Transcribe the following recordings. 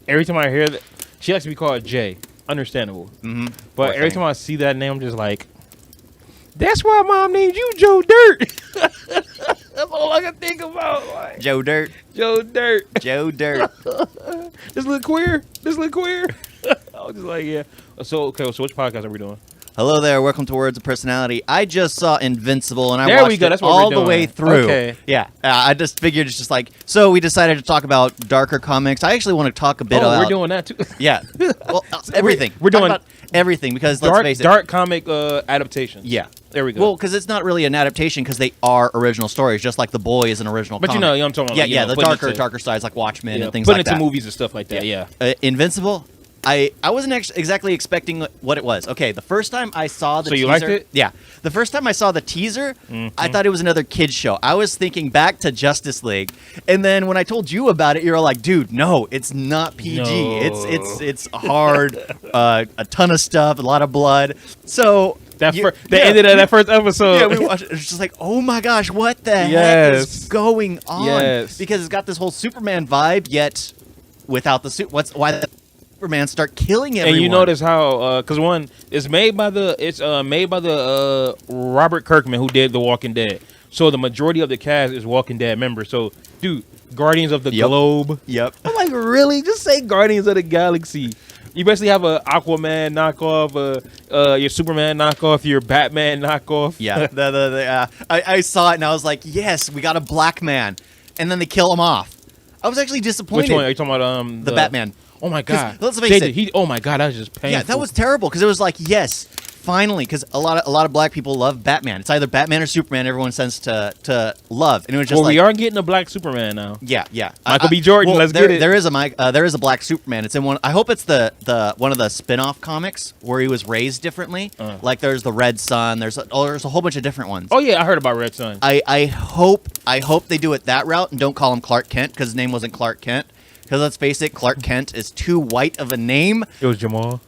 every time I hear that, she likes to be called Jay. Understandable. Mm-hmm. But every time I see that name, I'm just like, that's why mom named you Joe Dirt. That's all I can think about. Like, Joe Dirt. Joe Dirt. Joe Dirt. This look queer. This look queer. I was just like, yeah. So which podcast are we doing? Hello there. Welcome to Words of Personality. I just saw Invincible, and I There we watched go. it That's what all we're the way doing. through. Okay. Yeah. I just figured it's just like, so we decided to talk about darker comics. I actually want to talk a bit about... we're doing that too. Yeah. Well, everything. We're Talk doing about everything because let's face it. Dark comic adaptations. Yeah. There we go. Well, because it's not really an adaptation because they are original stories, just like The Boy is an original but comic. you know what I'm talking about. Yeah, like, the darker sides like Watchmen and things put like that. into movies and stuff like that. Yeah. Invincible, I wasn't exactly expecting what it was. Okay, the first time I saw the teaser... So you liked it? Yeah. The first time I saw the teaser, I thought it was another kid's show. I was thinking back to Justice League. And then when I told you about it, you were like, dude, no, it's not PG. No. It's hard, a ton of stuff, a lot of blood. So... The ended of that first episode. Yeah, we watched it. It's just like, oh my gosh, what the heck is going on? Yes. Because it's got this whole Superman vibe, yet without the suit. Why the Superman start killing everyone? And you notice how, because one, it's made by the Robert Kirkman who did The Walking Dead. So the majority of the cast is Walking Dead members. So, dude, Guardians of the Globe. Yep. I'm like, really? Just say Guardians of the Galaxy. You basically have a Aquaman knockoff, your Superman knockoff, your Batman knockoff. Yeah, I saw it and I was like, yes, we got a black man, and then they kill him off. I was actually disappointed. Which one are you talking about? The Batman. Oh my god! Let's face it. Oh my god, that was just painful. Yeah, that was terrible because it was like, yes, finally, because a lot of black people love Batman. It's either Batman or Superman. Everyone tends to love, and it was just we are getting a black Superman now. Yeah. Michael B. Jordan. Let's get it. There is a black Superman. It's in one. I hope it's the one of the spin-off comics where he was raised differently. Like there's the Red Sun. There's a whole bunch of different ones. Oh yeah, I heard about Red Sun. I hope they do it that route and don't call him Clark Kent because his name wasn't Clark Kent. Because let's face it, Clark Kent is too white of a name. It was Jamal.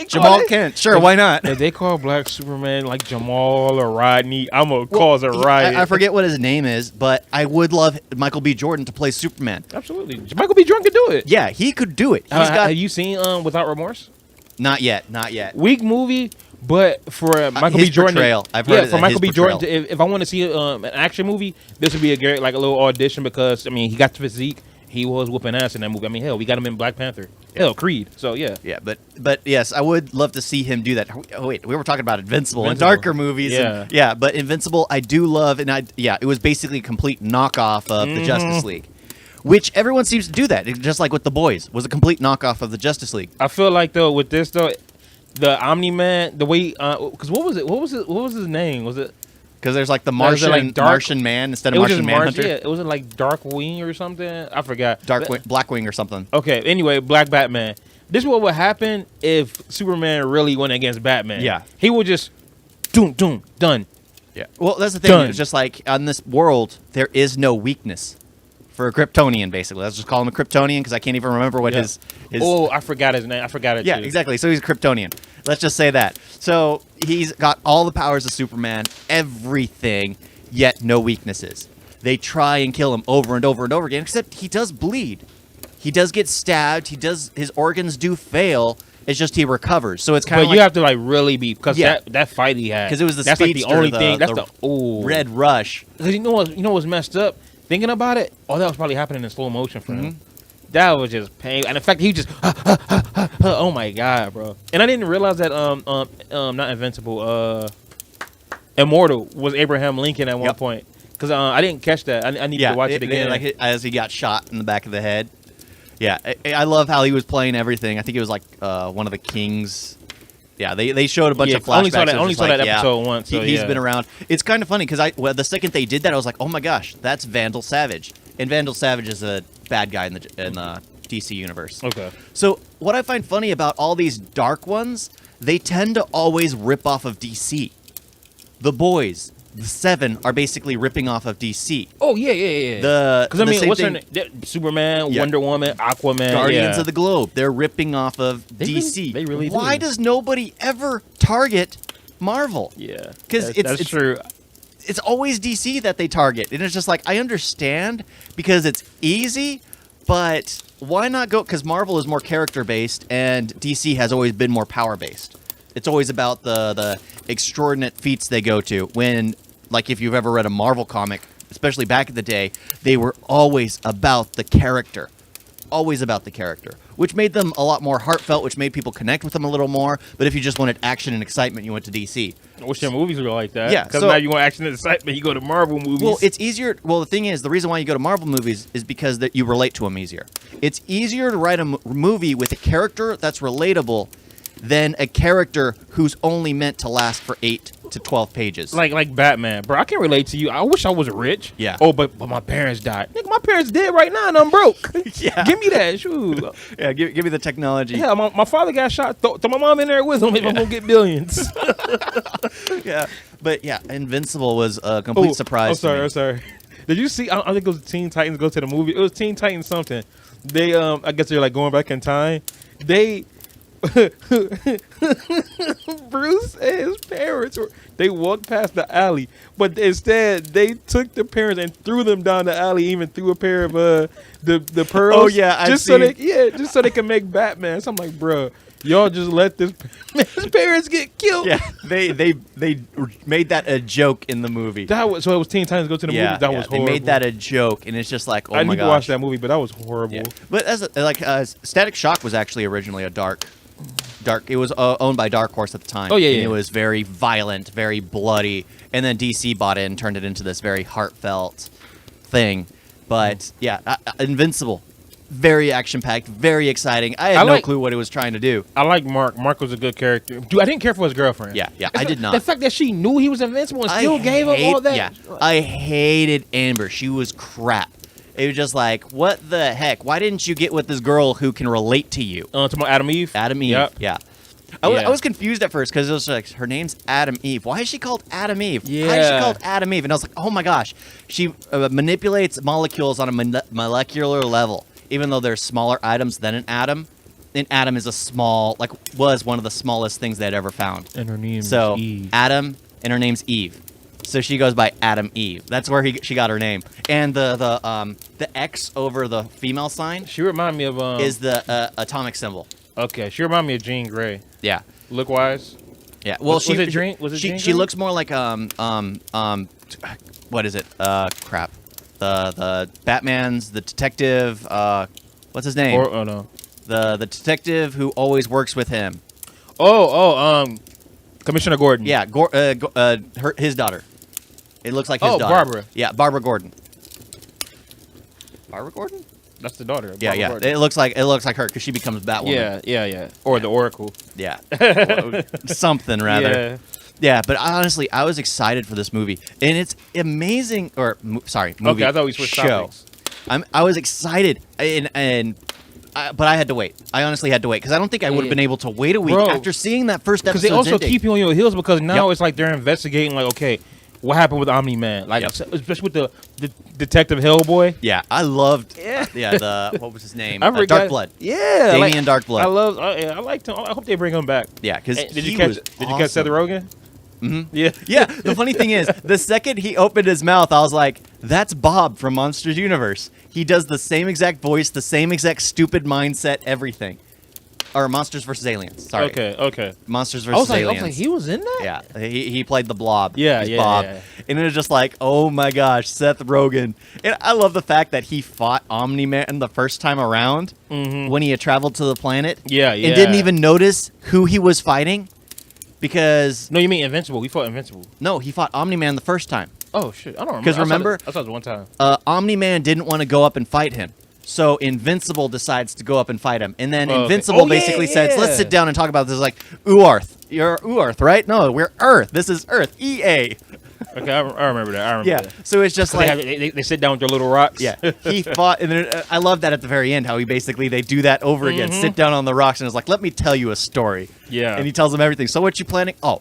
Jamal Kent. Sure, why not? If they call black Superman like Jamal or Rodney, I'm going to cause a riot. I forget what his name is, but I would love Michael B. Jordan to play Superman. Absolutely. Michael B. Jordan could do it. Yeah, he could do it. Have you seen Without Remorse? Not yet. Weak movie, but for Michael B. Jordan. Portrayal. I've heard for Michael B. Jordan, if I want to see an action movie, this would be a little audition because, I mean, he got the physique. He was whooping ass in that movie. I mean, hell, we got him in Black Panther. Hell, Creed. So, yeah. Yeah, but yes, I would love to see him do that. Oh, wait, we were talking about Invincible and darker movies. Yeah. But Invincible, I do love, and it was basically a complete knockoff of the Justice League, which everyone seems to do that, just like with The Boys, was a complete knockoff of the Justice League. I feel like, though, with this, though, the Omni-Man, the way, because what was his name? Was it? Because there's like the Martian Man instead of Martian Manhunter. Yeah, it was like Dark Wing or something. I forgot. Black Wing or something. Okay. Anyway, Black Batman. This is what would happen if Superman really went against Batman. Yeah. He would just done. Yeah. Well, that's the thing. Done. It's just like on this world, there is no weakness for a Kryptonian. Basically, let's just call him a Kryptonian because I can't even remember what his. Oh, I forgot his name. I forgot it. Yeah, too. exactly. So he's a Kryptonian. Let's just say that. So he's got all the powers of Superman, everything, yet no weaknesses. They try and kill him over and over and over again, except he does bleed. He does get stabbed. His organs do fail. It's just he recovers. So it's kind of But you have to like really be because that fight he had. Because it was that's speedster, like the only thing. That's the Red Rush. Because you know what's messed up? Thinking about it, that was probably happening in slow motion for him. That was just pain, and in fact, he just oh my god, bro! And I didn't realize that not Invincible, Immortal was Abraham Lincoln at one point because I didn't catch that. I need to watch it again. Like as he got shot in the back of the head. Yeah, I love how he was playing everything. I think it was like one of the kings. Yeah, they showed a bunch of flashbacks. Only saw that episode once. So he's been around. It's kind of funny because the second they did that, I was like, oh my gosh, that's Vandal Savage, and Vandal Savage is a bad guy in the DC universe. Okay. So what I find funny about all these dark ones, they tend to always rip off of DC. The Boys, the Seven are basically ripping off of DC. Oh yeah. Because I mean, what's her name? Superman, Wonder Woman, Aquaman, Guardians of the Globe. They're ripping off of DC. They really do. Why does nobody ever target Marvel? Yeah, because it's true. It's always DC that they target, and it's just like I understand because it's easy, but why not go? Because Marvel is more character based, and DC has always been more power based. It's always about the extraordinary feats they go to. When, like, if you've ever read a Marvel comic, especially back in the day, they were always about the character. Always about the character, which made them a lot more heartfelt, which made people connect with them a little more. But if you just wanted action and excitement, you went to DC. I wish their movies were like that. Yeah, because so- now you want action and excitement, you go to Marvel movies. Well, it's easier. Well, the thing is, the reason why you go to Marvel movies is because that you relate to them easier. It's easier to write a movie with a character that's relatable than a character who's only meant to last for 8 to 12 pages. like Batman, bro. I can relate to you. I wish I was rich. Yeah. Oh, but my parents died. Nigga, my parents dead right now, and I'm broke. Yeah. Give me that. Shoot. yeah, give me the technology. Yeah, my father got shot. Throw my mom in there with him if I'm gonna get billions. Yeah, but yeah, Invincible was a complete surprise. I'm sorry. Did you see? I think it was Teen Titans Go to the movie. It was Teen Titans something. They I guess they're like going back in time. They Bruce and his parents they walked past the alley, but instead they took the parents and threw them down the alley, even threw a pair of the pearls. Oh, yeah, I've just seen. just so they can make Batman. So I'm like, bro, y'all just let his parents get killed. Yeah, they made that a joke in the movie. That was so. It was Teen Titans Go to the movie. That was horrible. They made that a joke, and it's just like, oh I my need gosh. to watch that movie, but that was horrible. Yeah. But Static Shock was actually originally a dark. It was owned by Dark Horse at the time. Oh, yeah, and yeah. it was very violent, very bloody, and then DC bought it and turned it into this very heartfelt thing. But yeah, Invincible, very action packed, very exciting. I had no clue what it was trying to do. I like Mark. Mark was a good character. Dude, I didn't care for his girlfriend. Yeah, I did not. The fact that she knew he was invincible and still gave him all that. Yeah, I hated Amber. She was crap. It was just like, what the heck? Why didn't you get with this girl who can relate to you? To Adam Eve. Adam Eve. Yep. Yeah. I was confused at first because it was like, her name's Adam Eve. Why is she called Adam Eve? Why is she Yeah. called Adam Eve? And I was like, oh my gosh. She manipulates molecules on a molecular level, even though there's smaller items than an atom. An atom is was one of the smallest things they'd ever found. And her name So is Eve. Adam, and her name's Eve. So she goes by Adam Eve. That's where she got her name. And the X over the female sign She reminded me of is the atomic symbol. Okay, she reminded me of Jean Grey. Yeah. Look wise. Yeah. Well, Was it Jean? Was it Jean she Grey? looks more like what is it? Crap. The Batman's the detective. What's his name? Oh no. The detective who always works with him. Commissioner Gordon. Yeah. His daughter. It looks like his daughter. Barbara. Yeah, Barbara Gordon. Barbara Gordon? That's the daughter. Yeah, Barbara yeah. Gordon. It looks like her because she becomes Batwoman. Yeah. Or the Oracle. Yeah. Something rather. Yeah. Yeah, but honestly, I was excited for this movie, and it's amazing. Movie. Okay, I thought we switched show. topics. I was excited, but I had to wait. I honestly had to wait because I don't think I would have been able to wait a week Bro, after seeing that first episode. Because they also ending. keep you on your heels because now Yep. it's like they're investigating. Like, okay, what happened with Omni-Man? Like, Yep. especially with the Detective Hellboy. Yeah, I loved. Yeah. The what was his name? I forgot. Darkblood. Yeah, Damien Darkblood. I liked him. I hope they bring him back. Yeah, because Did you catch Seth Rogen? Mhm. Yeah. Yeah, the funny thing is, the second he opened his mouth, I was like, that's Bob from Monsters Universe. He does the same exact voice, the same exact stupid mindset, everything. Or Monsters vs. Aliens. Sorry. Okay. Monsters I vs. was Aliens. like, he was in that? Yeah, he played the Blob. Yeah, He's yeah, Bob. yeah. And it was just like, oh my gosh, Seth Rogen. And I love the fact that he fought Omni-Man the first time around when he had traveled to the planet. Yeah. And didn't even notice who he was fighting because... No, you mean Invincible. We fought Invincible. No, he fought Omni-Man the first time. Oh, shit. I don't remember. 'Cause remember- I saw it one time. Omni-Man didn't want to go up and fight him. So Invincible decides to go up and fight him. And then Oh, okay. Invincible Oh, yeah, basically says, let's yeah. sit down and talk about this. Like, Uarth. You're Uarth, right? No, we're Earth. This is Earth. EA. Okay, I remember that. I remember Yeah. that. So it's just So like... they sit down with their little rocks. Yeah, he fought, and then I love that at the very end how they do that over again. Sit down on the rocks, and it's like, let me tell you a story. Yeah. And he tells them everything. So what you planning? Oh,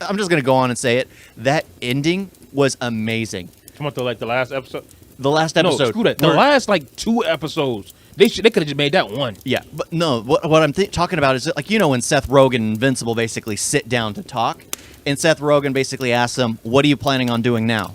I'm just gonna go on and say it. That ending was amazing. Come on to like the last episode. The last episode. No, screw that. The where- last like 2 episodes. They could have just made that one. Yeah, but no. What I'm talking about is like when Seth Rogen and Invincible basically sit down to talk, and Seth Rogen basically asks them, "What are you planning on doing now?"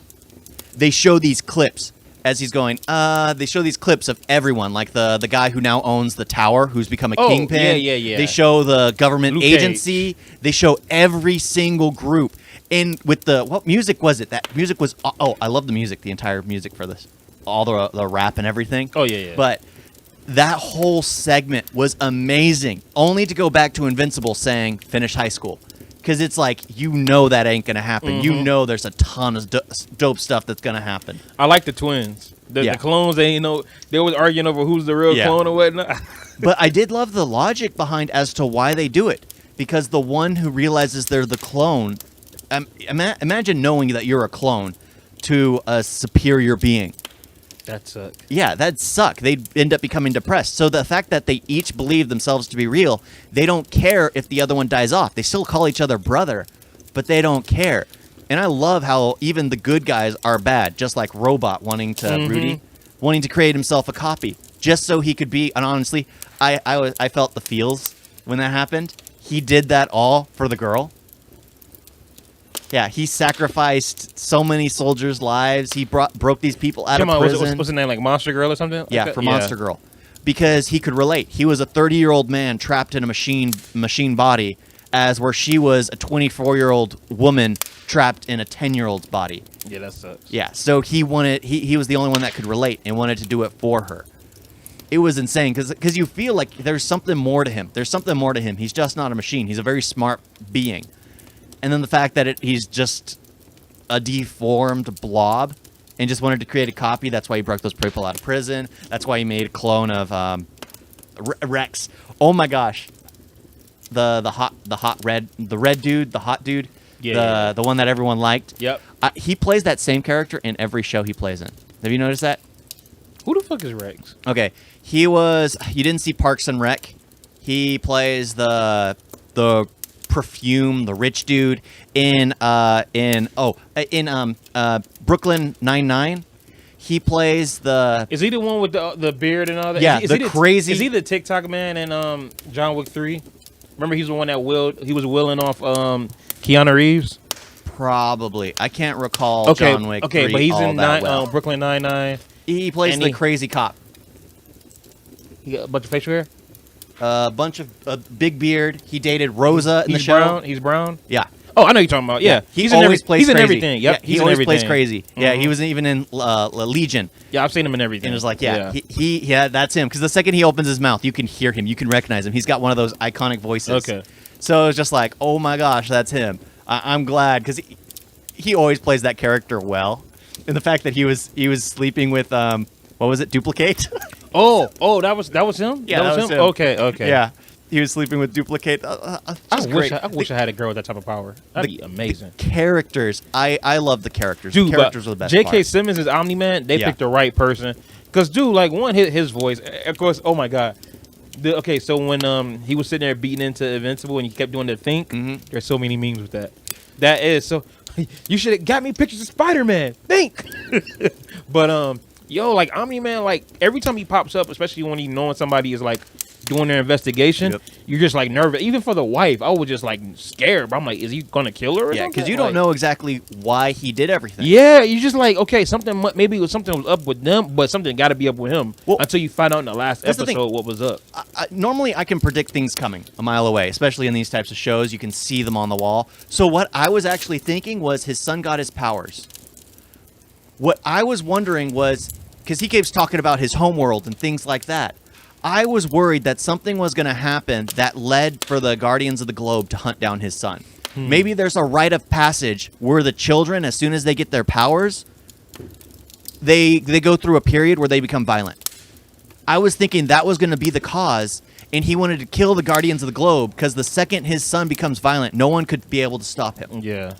They show these clips as he's going, they show these clips of everyone, like the guy who now owns the tower, who's become a kingpin. Yeah. They show the government Luke agency. They show every single group. And with what music was it? That music was, I love the music, the entire music for this. All the rap and everything. Oh, yeah. But that whole segment was amazing. Only to go back to Invincible saying, finish high school. Because it's like, that ain't going to happen. Mm-hmm. There's a ton of dope stuff that's going to happen. I like the twins. The clones, they always arguing over who's the real clone or whatnot. But I did love the logic behind as to why they do it. Because the one who realizes they're the clone, imagine knowing that you're a clone to a superior being. That sucks. Yeah, that'd suck. They'd end up becoming depressed. So the fact that they each believe themselves to be real, they don't care if the other one dies off. They still call each other brother, but they don't care. And I love how even the good guys are bad, just like Robot wanting to Rudy, wanting to create himself a copy, just so he could be. And honestly, I felt the feels when that happened. He did that all for the girl. Yeah, he sacrificed so many soldiers' lives. He broke these people out of prison. What's the name, like Monster Girl or something? Yeah, for Monster Girl. Because he could relate. He was a 30-year-old man trapped in a machine body, where she was a 24-year-old woman trapped in a 10-year-old's body. Yeah, that sucks. Yeah, so he was the only one that could relate and wanted to do it for her. It was insane because you feel like there's something more to him. There's something more to him. He's just not a machine. He's a very smart being. And then the fact that he's just a deformed blob and just wanted to create a copy. That's why he broke those people out of prison. That's why he made a clone of Rex. Oh my gosh. The hot red dude. Yeah. The one that everyone liked. Yep. He plays that same character in every show he plays in. Have you noticed that? Who the fuck is Rex? Okay. You didn't see Parks and Rec. He plays the perfume, the rich dude in Brooklyn Nine-Nine. He plays the. Is he the one with the beard and all that? Yeah, is the crazy. Is he the TikTok man in John Wick 3? Remember, he's the one that was willing off Keanu Reeves. Probably, I can't recall. John Wick. Okay, 3 but he's in well. Brooklyn Nine-Nine. He plays the crazy cop. He got a bunch of facial hair. A bunch of big beard. He dated Rosa in the show. Brown. He's brown. Yeah. Oh, I know you're talking about. Yeah, he's always plays He's in crazy. everything. Yep. Yeah, he always plays crazy. Yeah, he was even in Legion. Yeah, I've seen him in everything. And it was like, that's him. Because the second he opens his mouth, you can hear him. You can recognize him. He's got one of those iconic voices. Okay. So it was just like, oh my gosh, that's him. I'm glad because he always plays that character well. And the fact that he was sleeping with what was it, Duplicate? Oh, that was him. Yeah, that was him. Okay. Yeah. He was sleeping with Duplicate. I wish I had a girl with that type of power. That'd be amazing. The characters. I love the characters. Dude, the characters are the best J.K. part. Simmons is Omni-Man. They picked the right person. Because, dude, like, one, his voice. Of course, oh, my God. So when he was sitting there beating into Invincible and he kept doing the think, there's so many memes with that. That is so... You should have got me pictures of Spider-Man. Think! But, like, Omni-Man, like, every time he pops up, especially when he knowing somebody is, like, doing their investigation, you're just like nervous. Even for the wife, I was just like scared. But I'm like, is he gonna kill her? Yeah, because you don't know exactly why he did everything. Yeah, you're just like, okay, maybe something was up with them, but something got to be up with him until you find out in the last episode what was up. Normally, I can predict things coming a mile away, especially in these types of shows. You can see them on the wall. So what I was actually thinking was his son got his powers. What I was wondering was, because he keeps talking about his homeworld and things like that, I was worried that something was going to happen that led for the Guardians of the Globe to hunt down his son. Maybe there's a rite of passage where the children, as soon as they get their powers, they go through a period where they become violent. I was thinking that was going to be the cause, and he wanted to kill the Guardians of the Globe because the second his son becomes violent, no one could be able to stop him. Yeah.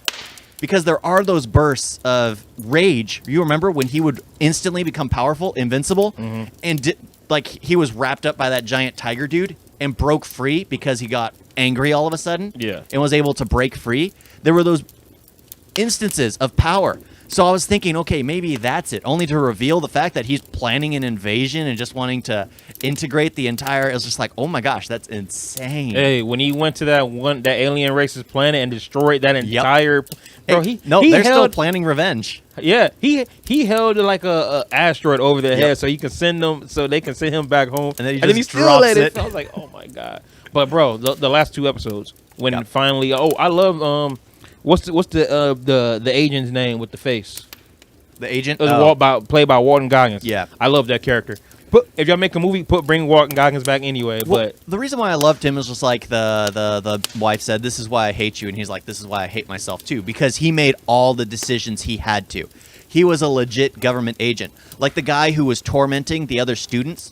Because there are those bursts of rage. You remember when he would instantly become powerful, invincible, and he was wrapped up by that giant tiger dude and broke free because he got angry all of a sudden. Yeah. And was able to break free. There were those instances of power So I was thinking, okay, maybe that's it. Only to reveal the fact that he's planning an invasion and just wanting to integrate the entire. It was just like, oh my gosh, that's insane. Hey, when he went to that alien race's planet and destroyed that entire, bro, they're still planning revenge. Yeah, he held like a asteroid over their head so he can send them, so they can send him back home, and then he just still drops it. I was like, oh my god. But bro, the last 2 episodes when finally, I love what's the agent's name with the face? The agent? It was played by Walton Goggins. Yeah. I love that character. But if y'all make a movie, bring Walton Goggins back anyway. Well, but the reason why I loved him is just like the wife said, this is why I hate you. And he's like, this is why I hate myself too. Because he made all the decisions he had to. He was a legit government agent. Like the guy who was tormenting the other students,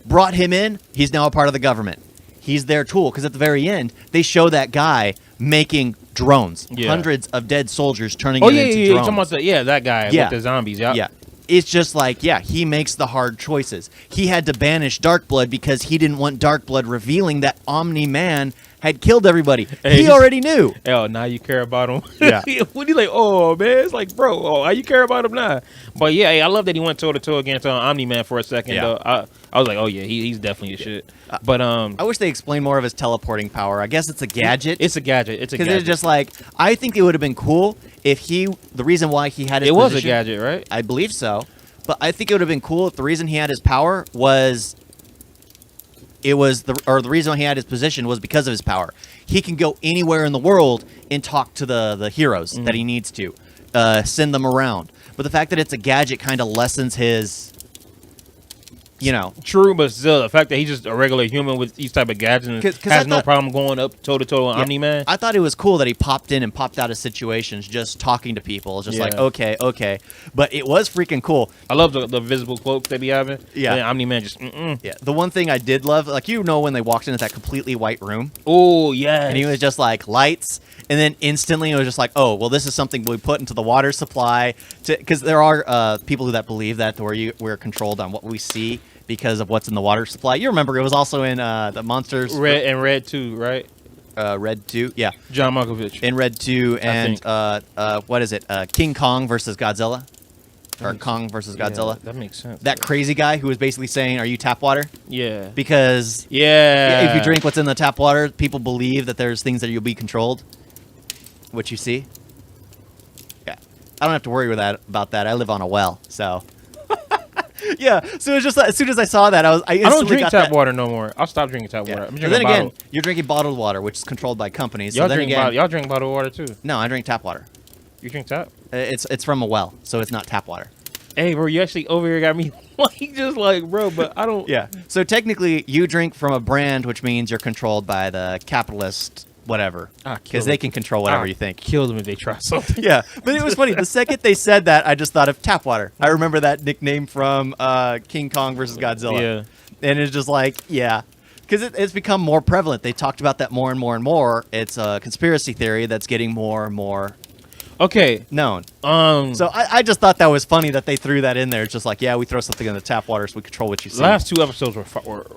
brought him in. He's now a part of the government. He's their tool. Because at the very end, they show that guy making drones. Yeah. Hundreds of dead soldiers turning into drones. That guy with the zombies. Yeah. It's just like, he makes the hard choices. He had to banish Darkblood because he didn't want Darkblood revealing that Omni-Man had killed everybody. He already knew. Oh, now you care about him. Yeah. When you like, oh man, it's like, bro, how you care about him now? But yeah, I love that he went toe to toe against Omni-Man for a second. Though. I was like, oh yeah, he's definitely a shit. But I wish they explained more of his teleporting power. I guess it's a gadget. It's a gadget. Because it's just like, I think it would have been cool if the reason why he had his position, was a gadget, right? I believe so. But I think it would have been cool if the reason he had his power was the reason why he had his position was because of his power. He can go anywhere in the world and talk to the heroes that he needs to, send them around. But the fact that it's a gadget kind of lessens his, True, but still, the fact that he's just a regular human with these type of gadgets and has no problem going up toe to toe with Omni-Man. I thought it was cool that he popped in and popped out of situations just talking to people. Just like, okay. But it was freaking cool. I love the visible cloak that he having. Yeah. And Omni-Man just, Yeah. The one thing I did love, like, when they walked into that completely white room. Oh, yeah. And he was just like, lights. And then instantly it was just like, oh, well, this is something we put into the water supply. Because there are people that believe that we're controlled on what we see because of what's in the water supply. You remember it was also in the Monsters. Red 2, right? Red 2, yeah. John Malkovich. In Red 2 and what is it? King Kong versus Godzilla? Or Kong versus Godzilla. That makes sense. That crazy guy who was basically saying, are you tap water? Yeah. Because if you drink what's in the tap water, people believe that there's things that you'll be controlled. What you see. Yeah. I don't have to worry about that. I live on a well, so... Yeah, so it's just like, as soon as I saw that, I don't drink tap water no more. I'll stop drinking tap water. But then again, you're drinking bottled water, which is controlled by companies. Y'all drink bottled water too. No, I drink tap water. You drink tap? It's from a well, so it's not tap water. Hey, bro, you actually over here got me bro, but I don't. Yeah. So technically, you drink from a brand, which means you're controlled by the capitalist. Whatever, because they can control whatever you think. Kill them if they try something. Yeah, but it was funny. The second they said that, I just thought of tap water. I remember that nickname from King Kong versus Godzilla. Yeah, and it's just like, because it's become more prevalent. They talked about that more and more and more. It's a conspiracy theory that's getting more and more known. So I just thought that was funny that they threw that in there. It's just like, we throw something in the tap water so we control what you see. Last 2 episodes were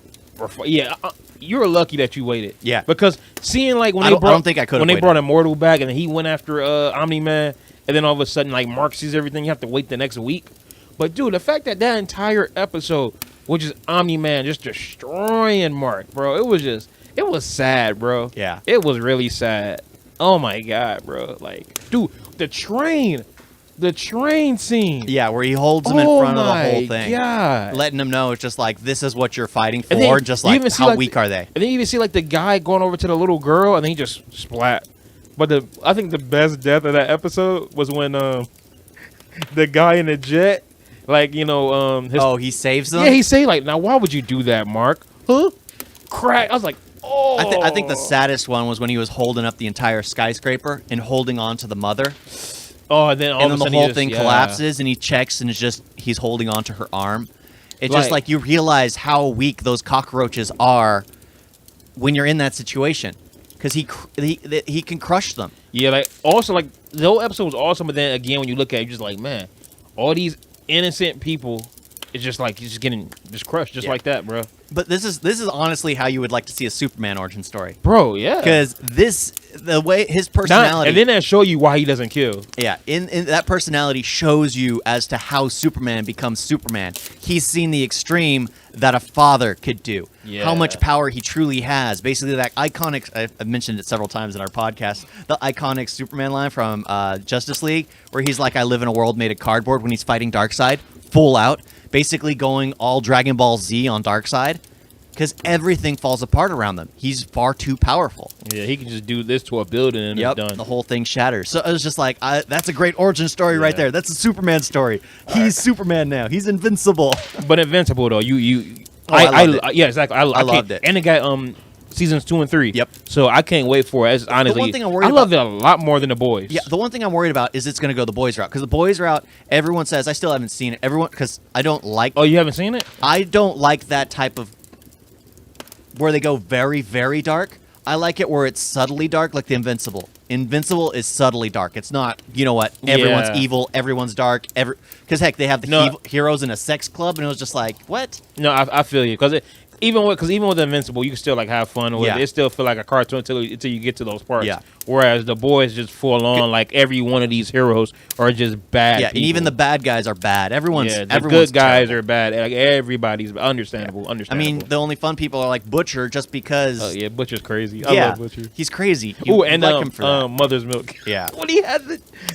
you were lucky that you waited. Yeah. Because seeing like when I don't think I could when they brought Immortal back and then he went after Omni-Man and then all of a sudden like Mark sees everything, you have to wait the next week. But dude, the fact that entire episode was just Omni-Man just destroying Mark, bro, it was sad, bro. Yeah. It was really sad. Oh my god, bro. Like, dude, the train scene. Yeah, where he holds him in front of the whole thing. God. Letting him know it's just like, this is what you're fighting for, just like, how weak are they? And then you even see like the guy going over to the little girl and then he just splat. But I think the best death of that episode was when the guy in the jet, like, he saves them? Yeah, he saved, like, now why would you do that, Mark? Huh? Crack. I was like, oh. I think the saddest one was when he was holding up the entire skyscraper and holding on to the mother. Oh, and then the whole thing collapses, and he checks, and he's holding onto her arm. It's just like you realize how weak those cockroaches are when you're in that situation, because he can crush them. Yeah, like also like the whole episode was awesome, but then again when you look at it, you're just like, man, all these innocent people, it's just like he's just getting crushed just like that, bro. But this is honestly how you would like to see a Superman origin story. Bro, yeah. Because the way his personality, and then they show you why he doesn't kill. yeah, in that personality shows you as to how Superman becomes Superman. He's seen the extreme that a father could do. Yeah. How much power he truly has. Basically, that iconic, I've mentioned it several times in our podcast, the iconic Superman line from Justice League, where he's like, I live in a world made of cardboard when he's fighting Darkseid, full out, basically going all Dragon Ball Z on Darkseid. Because everything falls apart around them. He's far too powerful. Yeah, he can just do this to a building and it's done. The whole thing shatters. So it was just like, that's a great origin story right there. That's a Superman story. He's Superman now. He's invincible. But invincible though, I loved it. yeah, exactly. I loved it. And it got seasons 2 and 3. Yep. So I can't wait for it. It's honestly, one thing I'm worried I love it a lot more than the boys. Yeah, the one thing I'm worried about is it's going to go the boys route. Because the boys route, everyone says, I still haven't seen it. Everyone, because I don't like. Oh, you haven't seen it? I don't like that type of where they go very, very dark. I like it where it's subtly dark, like the Invincible. Invincible is subtly dark. It's not, you know what, everyone's evil, everyone's dark. Because, heck, they have the heroes in a sex club, and it was just like, what? No, I feel you. Because even with Invincible, you can still like have fun with it. It still feel like a cartoon until you get to those parts. Yeah. Whereas the boys just full on like every one of these heroes are just bad. Yeah, people. and even the bad guys are bad. Everyone's good guys terrible. are bad. Like everybody's understandable. I mean, the only fun people are like Butcher, just because. Oh yeah, Butcher's crazy. I love Butcher. He's crazy. Oh, and like him for that. Mother's Milk. Yeah. When he had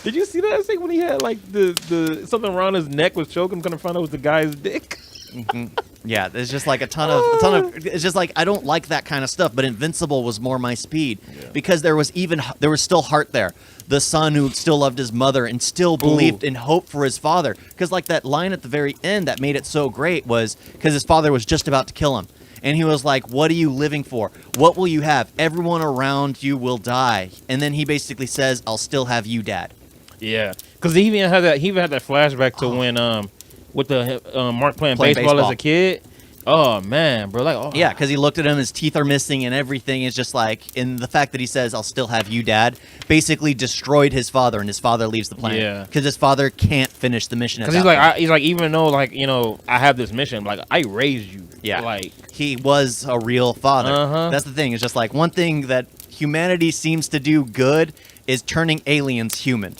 did you see that thing when he had like the something around his neck was choking? I'm gonna find out it was the guy's dick. Mm-hmm. Yeah, there's just like a ton of. It's just like I don't like that kind of stuff. But Invincible was more my speed because there was still heart there. The son who still loved his mother and still believed in hope for his father. Because like that line at the very end that made it so great was because his father was just about to kill him, and he was like, "What are you living for? What will you have? Everyone around you will die." And then he basically says, "I'll still have you, Dad." Yeah, because he even had that flashback to when with the Mark playing baseball as a kid. Oh man, bro! Yeah, because he looked at him, his teeth are missing, and everything is just like. And the fact that he says, "I'll still have you, Dad," basically destroyed his father, and his father leaves the planet. Yeah, because his father can't finish the mission. Because he's like, even though I have this mission, like I raised you. Yeah, like he was a real father. That's the thing. It's just like one thing that humanity seems to do good is turning aliens human.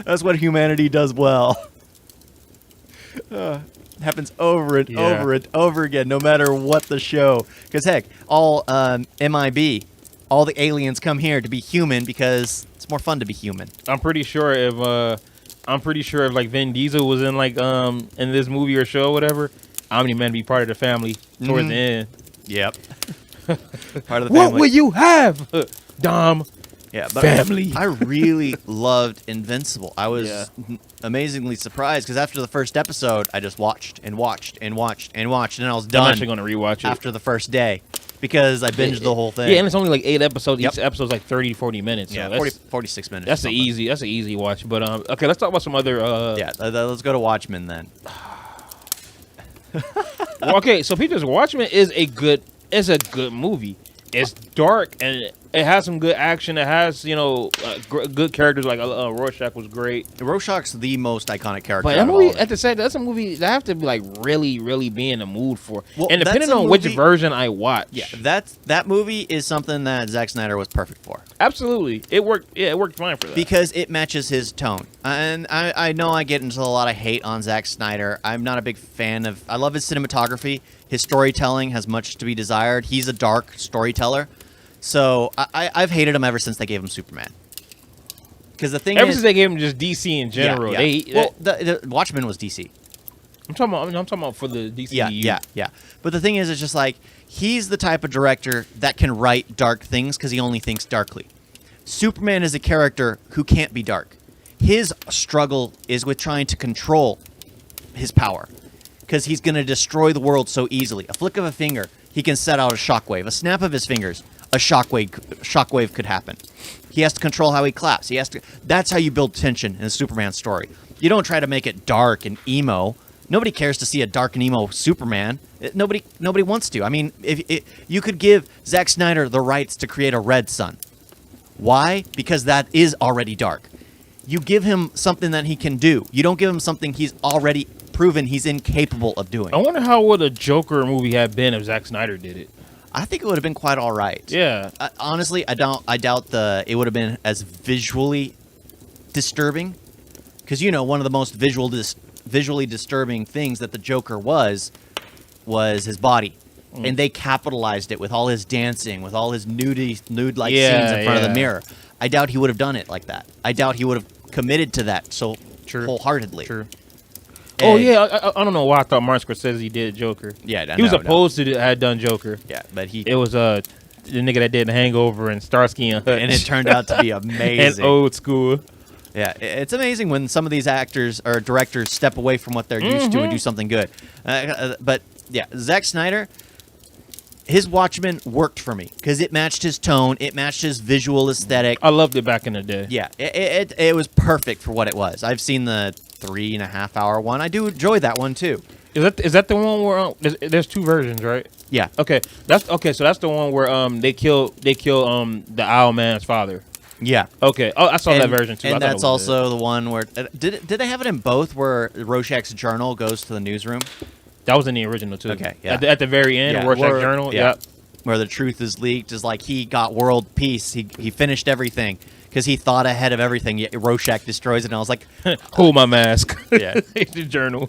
That's what humanity does well. Happens over and over and over again, no matter what the show. Because heck, all MIB, all the aliens come here to be human because it's more fun to be human. I'm pretty sure if like Vin Diesel was in in this movie or show or whatever, Omni-Man be part of the family towards the end. Yep. Part of the family. What will you have, Dom? Yeah, but family. I really loved Invincible. I was amazingly surprised because after the first episode, I just watched and watched and watched and watched, and I was done. I'm actually going to rewatch it after the first day because I binged the whole thing. Yeah, and it's only like 8 episodes. Each episode's like 30 to 40 minutes. So yeah, 46 minutes. That's an easy watch. But okay, let's talk about some other. Let's go to Watchmen then. Well, okay, so Peter's Watchmen is a good movie. It's dark and it has some good action. It has good characters like Rorschach was great. Rorschach's the most iconic character. But that movie, at the same, that's a movie that I have to be like really, really be in the mood for. Well, and depending on which version I watch, that movie is something that Zack Snyder was perfect for. Absolutely, it worked. Yeah, it worked fine for that because it matches his tone. And I know I get into a lot of hate on Zack Snyder. I'm not a big fan of. I love his cinematography. His storytelling has much to be desired. He's a dark storyteller. So I've hated him ever since they gave him Superman. Because the thing since they gave him just DC in general. The Watchmen was DC. I'm talking about for the DCU. Yeah. But the thing is, it's just like he's the type of director that can write dark things because he only thinks darkly. Superman is a character who can't be dark. His struggle is with trying to control his power. Because he's going to destroy the world so easily. A flick of a finger, he can set out a shockwave. A snap of his fingers, a shockwave could happen. He has to control how he claps. That's how you build tension in a Superman story. You don't try to make it dark and emo. Nobody cares to see a dark and emo Superman. Nobody wants to. I mean, if you could give Zack Snyder the rights to create a Red Sun. Why? Because that is already dark. You give him something that he can do. You don't give him something he's already proven he's incapable of doing. I wonder how would a Joker movie have been if Zack Snyder did it. I think it would have been quite all right. Yeah. Honestly, I doubt it would have been as visually disturbing, because one of the most visually disturbing things that the Joker was his body. And they capitalized it with all his dancing, with all his nude-like scenes in front of the mirror. I doubt he would have done it like that. I doubt he would have committed to that so wholeheartedly. True. Oh, yeah. I don't know why I thought Martin Scorsese did Joker. Yeah, he was supposed to have done Joker. Yeah, but it was the nigga that did Hangover and Starsky and Hutch. And it turned out to be amazing. And Old School. Yeah, it's amazing when some of these actors or directors step away from what they're used to and do something good. But yeah, Zack Snyder, his Watchmen worked for me because it matched his tone, it matched his visual aesthetic. I loved it back in the day. Yeah, it was perfect for what it was. I've seen the 3.5-hour one. I do enjoy that one too. Is that the one where there's two versions, right? Yeah. Okay, so that's the one where they kill the Owl Man's father. Yeah. Okay. Oh, I saw that version too. And that's also the one where did they have it in both where Rorschach's journal goes to the newsroom? That was in the original too. Okay. Yeah. At the very end, Rorschach's journal. Yeah. Yep. Where the truth is leaked is like he got world peace. He finished everything because he thought ahead of everything. Yet Rorschach destroys it, and I was like, hold my mask. Yeah. The journal.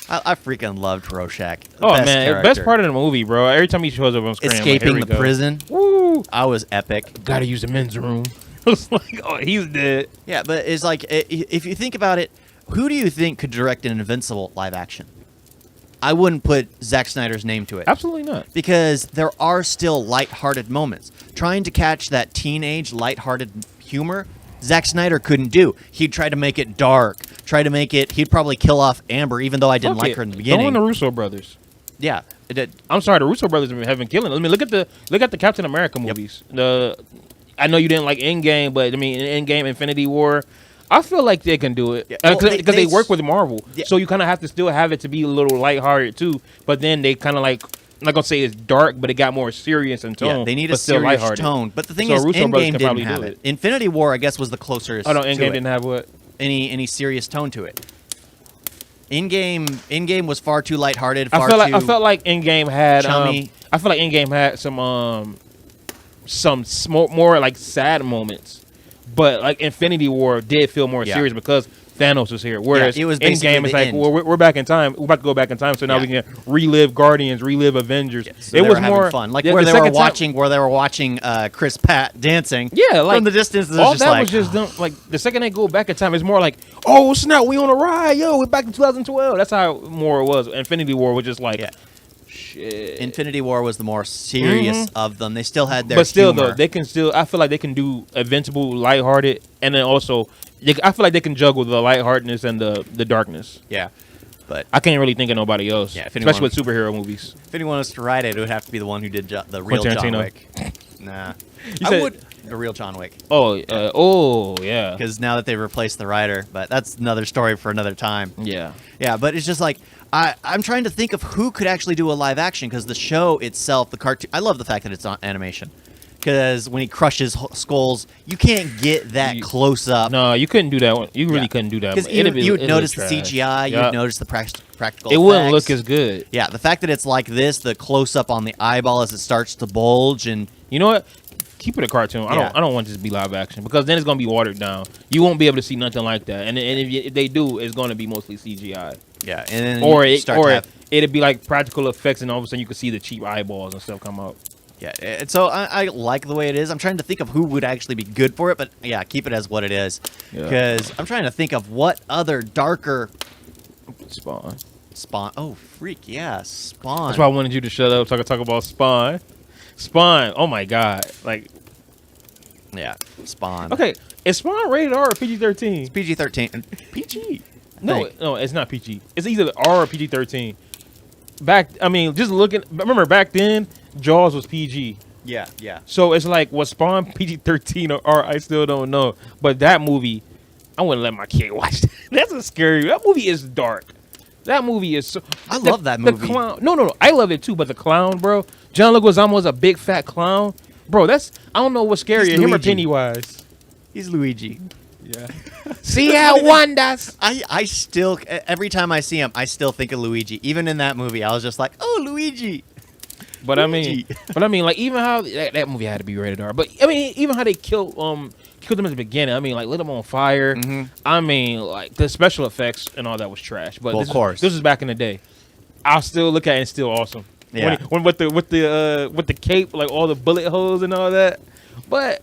I freaking loved Rorschach. Best part of the movie, bro. Every time he shows up on screen, escaping the prison. Woo! I was epic. Gotta use the men's room. I was like, oh, he's dead. Yeah, but it's like, if you think about it, who do you think could direct an Invincible live action? I wouldn't put Zack Snyder's name to it. Absolutely not. Because there are still lighthearted moments. Trying to catch that teenage lighthearted humor, Zack Snyder couldn't do. He'd try to make it dark. He'd probably kill off Amber, even though I didn't like her in the beginning. Go on the Russo brothers. Yeah. I'm sorry, the Russo brothers have been killing it. I mean, look at the Captain America movies. Yep. I know you didn't like Endgame, but I mean, Endgame, Infinity War, I feel like they can do it because they work with Marvel. Yeah. So you kind of have to still have it to be a little lighthearted too. But then they kind of like, I'm not gonna say it's dark, but it got more serious in tone. Yeah, they need a serious tone. But the thing is, Endgame didn't have it. Infinity War, I guess, was the closest. Oh no, Endgame didn't have what? Any serious tone to it. Endgame was far too lighthearted. I felt like Endgame had chummy. I feel like Endgame had some more like sad moments, but like Infinity War did feel more serious because Thanos was here. Whereas it was Endgame is like, well, we're back in time. We're about to go back in time, so now we can relive Guardians, relive Avengers. Yeah, so it was more fun, like where they were watching Chris Pratt dancing. Yeah, like from the distance. All that was just done. Like the second they go back in time, it's more like, oh snap, we on a ride, yo, we're back in 2012. That's how more it was. Infinity War was just like. Yeah. Shit. Infinity War was the more serious of them. They still had their but still humor. Though they can still. I feel like they can do Invincible lighthearted, and then also I feel like they can juggle the lightheartedness and the darkness. Yeah, but I can't really think of nobody else. Yeah, especially with superhero movies. If anyone was to write it, it would have to be the one who did the real John Wick. Nah, I would the real John Wick. Oh, yeah. Because now that they've replaced the writer, but that's another story for another time. Yeah, yeah, but it's just like. I'm trying to think of who could actually do a live action because the show itself, the cartoon. I love the fact that it's on animation because when he crushes skulls, you can't get that close up. No, you couldn't do that one. You really couldn't do that. Because you would notice the CGI, you'd notice the practical. It wouldn't look as good. Yeah, the fact that it's like this, the close up on the eyeball as it starts to bulge, and you know what? Keep it a cartoon. I don't want this to be live action because then it's gonna be watered down. You won't be able to see nothing like that, and if they do, it's gonna be mostly CGI. Yeah, and then it'd be like practical effects, and all of a sudden you can see the cheap eyeballs and stuff come up. Yeah, and so I like the way it is. I'm trying to think of who would actually be good for it, but yeah, keep it as what it is. Because I'm trying to think of what other darker Spawn. Oh, freak, yeah, Spawn. That's why I wanted you to shut up so I could talk about Spawn. Spawn. Oh my god, like. Yeah, Spawn. Okay, is Spawn rated R or PG-13? It's PG-13. PG. No, it's not PG. It's either R or PG-13. Remember back then, Jaws was PG. Yeah. So it's like, was Spawn PG-13 or R? I still don't know. But that movie, I wouldn't let my kid watch that. That's a scary. That movie is dark. That movie is so. I love that movie. The clown. No. I love it too. But the clown, bro. John Leguizamo's a big fat clown, bro. I don't know what's scarier, him or Pennywise. He's Luigi. Yeah. See how wonders. I still, every time I see him, I still think of Luigi. Even in that movie, I was just like, oh, Luigi. But Luigi. I mean, like even how that movie had to be rated R. But I mean, even how they killed them at the beginning. I mean, like lit them on fire. I mean, like the special effects and all that was trash. But Well, of course, this is back in the day. I'll still look at it and it's still awesome. Yeah. When with the cape, like all the bullet holes and all that. But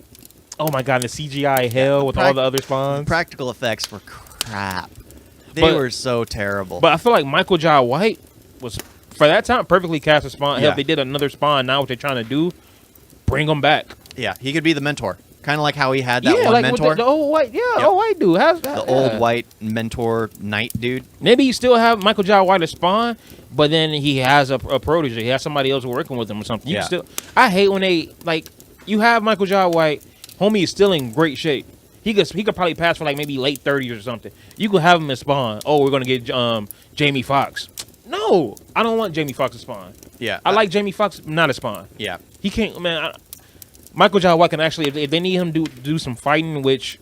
oh my god, the CGI hell with all the other spawns. Practical effects were crap. They were so terrible. But I feel like Michael Jai White was, for that time, perfectly cast a spawn. Yeah. Hell, if they did another spawn, now what they're trying to do, bring him back. Yeah, he could be the mentor. Kind of like how he had that one like mentor. The old white, old white dude. The old white mentor knight dude. Maybe you still have Michael Jai White as spawn, but then he has a protege. He has somebody else working with him or something. You can still, I hate when they, like, you have Michael Jai White, homie is still in great shape. He could probably pass for like maybe late 30s or something. You could have him as spawn. Oh, we're going to get Jamie Foxx. No, I don't want Jamie Foxx to spawn. Yeah. I like Jamie Foxx not a spawn. Yeah. He can't, man. Michael Jai White can actually, if they need him to do some fighting, which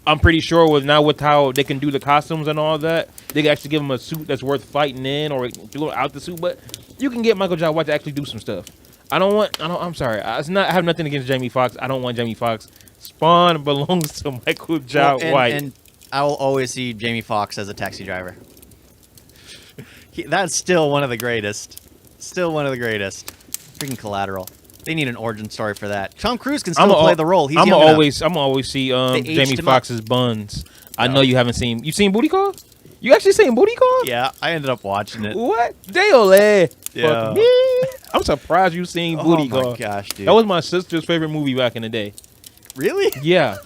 I'm pretty sure with how they can do the costumes and all that, they can actually give him a suit that's worth fighting in or do out the suit. But you can get Michael Jai White to actually do some stuff. I'm sorry. I have nothing against Jamie Foxx. I don't want Jamie Foxx. Spawn belongs to Michael Jai White. And I will always see Jamie Foxx as a taxi driver. That's still one of the greatest. Still one of the greatest. Freaking Collateral. They need an origin story for that. Tom Cruise can still play the role. I'm gonna always see Jamie Foxx's buns. I know you haven't seen. You seen Booty Call? You actually seen Booty Call? Yeah, I ended up watching it. What? Dale, yeah. Me. I'm surprised you seen Booty Call. Oh my gosh, dude. That was my sister's favorite movie back in the day. Really? Yeah.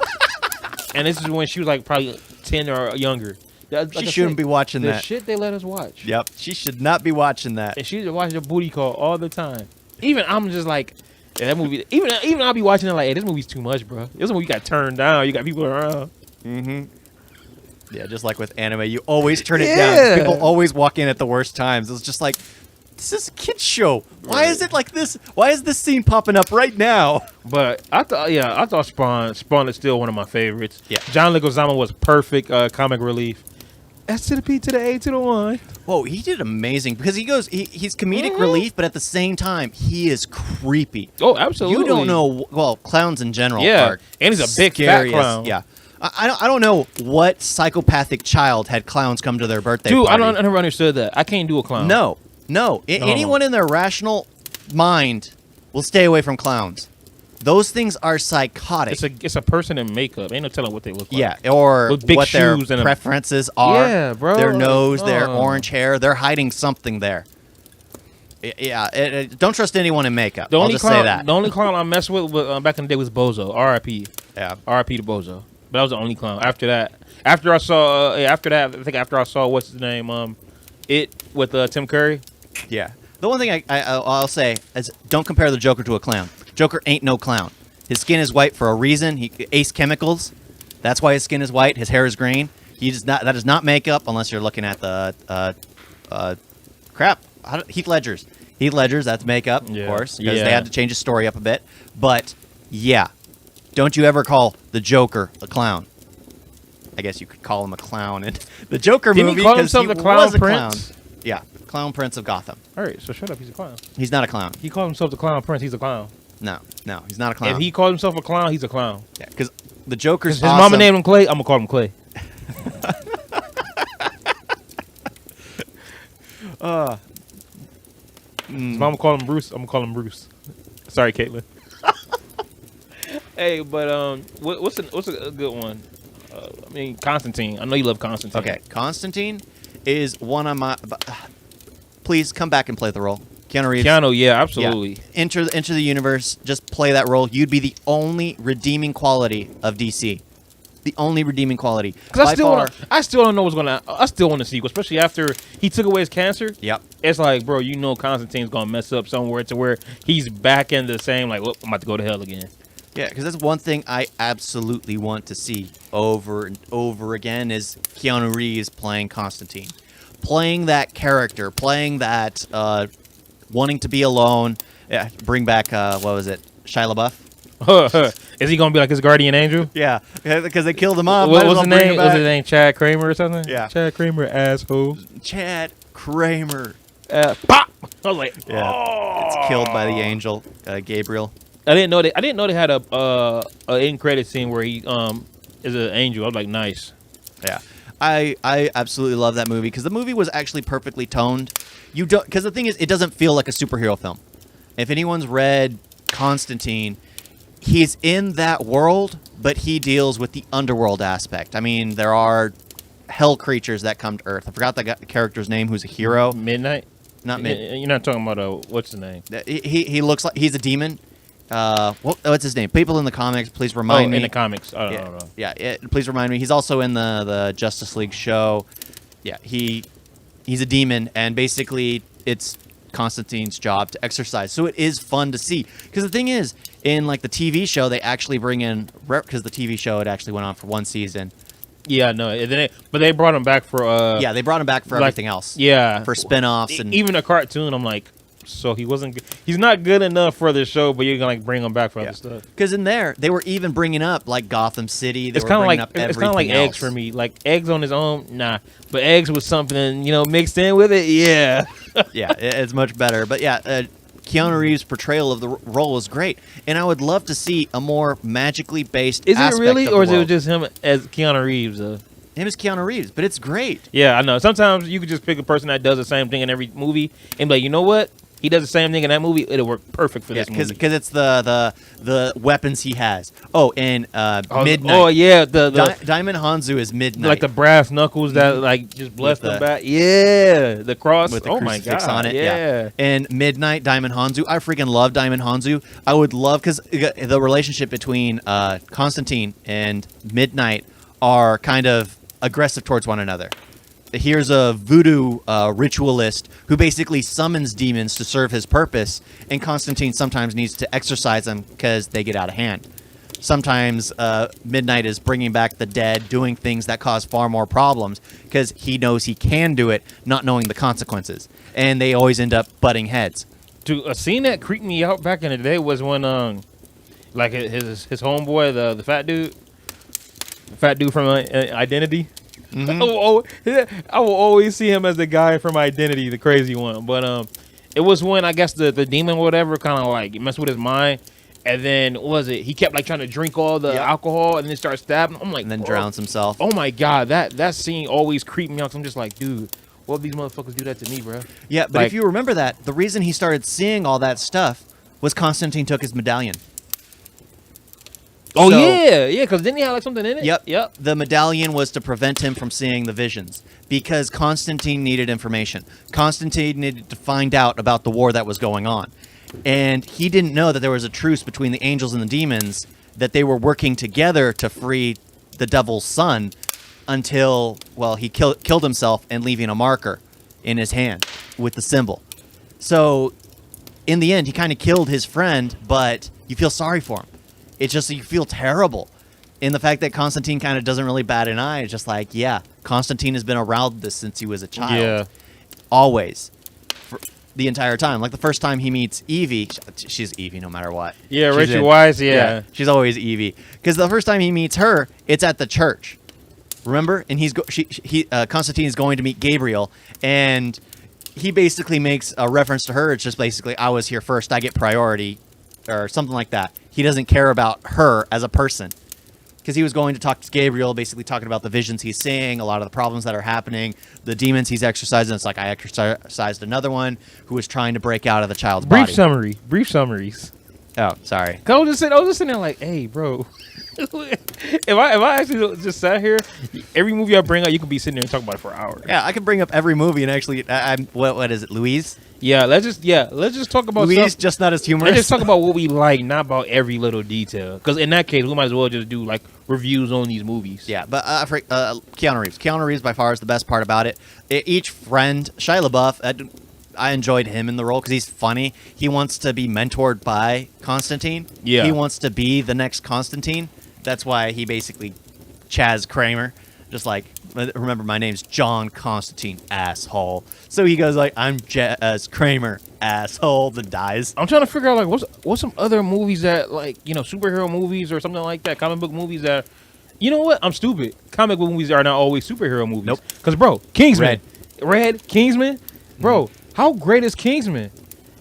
And this is when she was like probably 10 or younger. Like she shouldn't be watching that. The shit they let us watch. Yep. She should not be watching that. And she just watched the Booty Call all the time. Even I'm just like, yeah, that movie. Even I'll be watching it like, hey, this movie's too much, bro. This movie got turned down. You got people around. Yeah, just like with anime, you always turn it down. People always walk in at the worst times. It's just like, this is a kid's show. Why is it like this? Why is this scene popping up right now? But I thought Spawn is still one of my favorites. Yeah. John Leguizamo was perfect comic relief. S to the P to the A to the 1. Whoa, he did amazing because he's comedic relief, but at the same time, he is creepy. Oh, absolutely. You don't know, well, clowns in general are and he's a big fat clown. Yeah. I don't know what psychopathic child had clowns come to their birthday party. party. I never understood that. I can't do a clown. No. Anyone in their rational mind will stay away from clowns. Those things are psychotic. It's a person in makeup. Ain't no telling what they look like. Yeah, or with big what their shoes and preferences are. Yeah, bro. Their nose, their orange hair. They're hiding something there. Yeah, don't trust anyone in makeup. I'll just say that. The only clown I messed with back in the day was Bozo. R.I.P. Yeah. R.I.P. to Bozo. But that was the only clown. After that, I think after I saw what's his name, It with Tim Curry. Yeah. The one thing I'll say is don't compare the Joker to a clown. Joker ain't no clown. His skin is white for a reason. He Ace chemicals. That's why his skin is white. His hair is green. That is not makeup unless you're looking at the Heath Ledger's. Heath Ledger's, that's makeup, of course, because they had to change his story up a bit. But yeah, don't you ever call the Joker a clown. I guess you could call him a clown in the Joker movie because he was a clown. Yeah, Clown Prince of Gotham. All right, so shut up. He's a clown. He's not a clown. He called himself the Clown Prince. He's a clown. No, he's not a clown. If he called himself a clown, he's a clown. Yeah, because the Joker's his mama named him Clay. I'm gonna call him Clay. His mama called him Bruce. I'm gonna call him Bruce. Sorry, Caitlin. Hey, but what's a good one? I mean, Constantine. I know you love Constantine. Okay, Constantine is one of my. Please come back and play the role. Keanu Reeves. Yeah, absolutely. Yeah. Enter the universe. Just play that role. You'd be the only redeeming quality of DC. The only redeeming quality. Because I still don't know what's gonna. I still want to see, especially after he took away his cancer. Yep. It's like, bro, you know, Constantine's gonna mess up somewhere to where he's back in the same. Like, I'm about to go to hell again. Yeah, because that's one thing I absolutely want to see over and over again is Keanu Reeves playing Constantine, playing that character, playing that wanting to be alone. Yeah, bring back what was it, Shia LaBeouf? Is he gonna be like his guardian angel? Yeah, because they killed him off. What was the his name? Was his name Chad Kramer or something? Yeah. Chad Kramer, asshole. Chad Kramer. Pop! I was like, Yeah, oh. it's killed by the angel, Gabriel. I didn't know they had a end credit scene where he is an angel. I was like, nice. Yeah, I absolutely love that movie because the movie was actually perfectly toned. You don't because the thing is, it doesn't feel like a superhero film. If anyone's read Constantine, he's in that world, but he deals with the underworld aspect. I mean, there are hell creatures that come to Earth. I forgot the character's name, who's a hero. Midnight. Not Mid. You're not talking about what's his name? He looks like he's a demon. What's his name? People in the comics, please remind me. In the comics. I don't know. Yeah, please remind me. He's also in the Justice League show. Yeah, he's a demon, and basically it's Constantine's job to exercise. So it is fun to see. Because the thing is, in like the TV show, they actually bring in because the TV show it actually went on for one season. Yeah, no, but they brought him back for yeah, they brought him back for like, everything else. Yeah, for spin-offs and even a cartoon. I'm like, so he's not good enough for the show, but you're gonna like bring him back for other stuff. Because in there, they were even bringing up like Gotham City. It's kind of like Eggs for me. Like Eggs on his own, nah, but Eggs was something mixed in with it. Yeah, yeah, it's much better. But yeah. Keanu Reeves' portrayal of the role is great, and I would love to see a more magically based. Is it really, or is it it just him as Keanu Reeves? Him as Keanu Reeves, but it's great. Yeah, I know. Sometimes you could just pick a person that does the same thing in every movie and be like, you know what? He does the same thing in that movie. It'll work perfect for this movie. Because it's the weapons he has. Oh, and Midnight. Oh yeah, the Diamond Hanzo is Midnight. Like the brass knuckles that like just bless them back. Yeah, the cross. With the crucifix on it. Yeah. And Midnight, Diamond Hanzo. I freaking love Diamond Hanzo. I would love because the relationship between Constantine and Midnight are kind of aggressive towards one another. Here's a voodoo ritualist who basically summons demons to serve his purpose, and Constantine sometimes needs to exorcise them because they get out of hand. Sometimes Midnight is bringing back the dead, doing things that cause far more problems because he knows he can do it, not knowing the consequences. And they always end up butting heads. Dude, a scene that creeped me out back in the day was when like his homeboy, the fat dude from Identity. Mm-hmm. I will always see him as the guy from Identity, the crazy one. But it was when I guess the demon or whatever kind of like messed with his mind, and then what was it? He kept like trying to drink all the alcohol and then start stabbing. I'm like, and then drowns himself. Oh my god, that scene always creeped me out. 'Cause I'm just like, dude, what if these motherfuckers do that to me, bro? Yeah, but if you remember that, the reason he started seeing all that stuff was Constantine took his medallion. Oh, yeah, because didn't he have like something in it? Yep. The medallion was to prevent him from seeing the visions because Constantine needed information. Constantine needed to find out about the war that was going on. And he didn't know that there was a truce between the angels and the demons, that they were working together to free the devil's son until, well, he killed himself and leaving a marker in his hand with the symbol. So in the end, he kind of killed his friend, but you feel sorry for him. It's just you feel terrible. In the fact that Constantine kind of doesn't really bat an eye. It's just like, yeah, Constantine has been around this since he was a child. Yeah. Always. For the entire time. Like the first time he meets Evie, she's Evie no matter what. Yeah, Rachel Weisz, yeah. She's always Evie. Because the first time he meets her, it's at the church. Remember? And Constantine is going to meet Gabriel, and he basically makes a reference to her. It's just basically, I was here first, I get priority, or something like that. He doesn't care about her as a person. Because he was going to talk to Gabriel, basically talking about the visions he's seeing, a lot of the problems that are happening, the demons he's exercising. It's like, I exercised another one who was trying to break out of the child's body. Brief summaries. Oh, sorry. I was just sitting there like, hey, bro. if I actually just sat here, every movie I bring up, you could be sitting there and talk about it for hours. Yeah, I could bring up every movie and actually, what is it, Louise? Yeah, let's just talk about Louise, stuff. just not as humorous. Let's just talk about what we like, not about every little detail. Because in that case, we might as well just do like reviews on these movies. Yeah, but Keanu Reeves. Keanu Reeves by far is the best part about it. Each friend, Shia LaBeouf, I enjoyed him in the role because he's funny. He wants to be mentored by Constantine. Yeah. He wants to be the next Constantine. That's why he basically Chaz Kramer. just like, remember my name's John Constantine, asshole. So he goes like, I'm Jazz Kramer, asshole, then dies. I'm trying to figure out like what's some other movies that like superhero movies or something like that, comic book movies that. You know what? I'm stupid. Comic book movies are not always superhero movies. Nope. Because, bro, Kingsman. Red Kingsman? Bro, how great is Kingsman?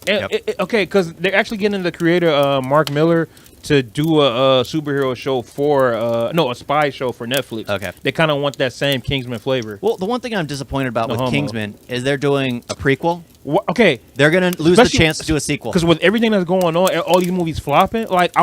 And okay, because they're actually getting the creator, Mark Miller, to do a superhero show for, a spy show for Netflix. Okay. They kind of want that same Kingsman flavor. Well, the one thing I'm disappointed about with Kingsman is they're doing a prequel. Okay. They're going to lose the chance to do a sequel. Because with everything that's going on, all these movies flopping, like,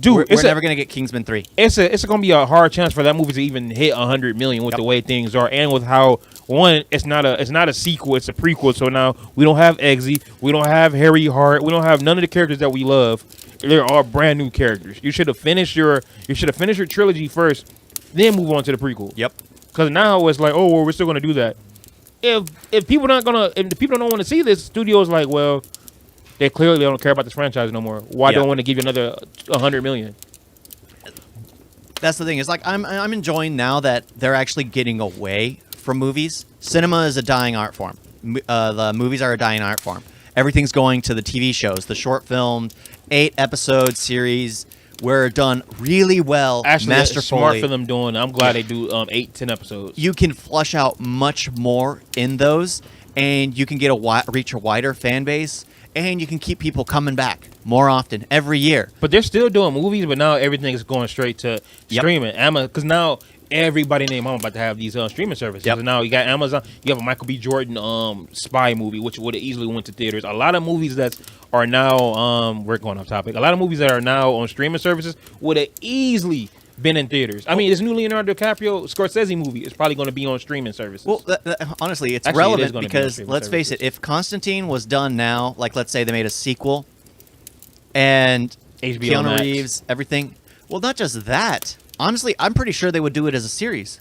Dude, we're never gonna get Kingsman 3. It's gonna be a hard chance for that movie to even hit 100 million with the way things are, and with how it's not a sequel, it's a prequel. So now we don't have Eggsy, we don't have Harry Hart, we don't have none of the characters that we love. They're all brand new characters. You should have finished your trilogy first, then move on to the prequel. Yep. Because now it's like, oh, well, we're still gonna do that. If people don't want to see this, studio's like, well. They clearly don't care about this franchise no more. Why don't want to give you another 100 million? That's the thing. It's like I'm enjoying now that they're actually getting away from movies. Cinema is a dying art form. The movies are a dying art form. Everything's going to the TV shows, the short filmed 8-episode series. Were done really well, actually, masterfully. Smart for them doing. I'm glad they do 8-10 episodes. You can flush out much more in those, and you can get reach a wider fan base. And you can keep people coming back more often every year. But they're still doing movies, but now everything is going straight to streaming. Because now everybody named Mama about to have these streaming services. And now you got Amazon. You have a Michael B. Jordan spy movie, which would have easily went to theaters. A lot of movies that are now we're going off topic. A lot of movies that are now on streaming services would have easily been in theaters. I mean, this new Leonardo DiCaprio Scorsese movie is probably going to be on streaming services. Well, honestly, it's relevant because let's face it, if Constantine was done now, like let's say they made a sequel and HBO Keanu Max. Reeves, everything. Well, not just that. Honestly, I'm pretty sure they would do it as a series.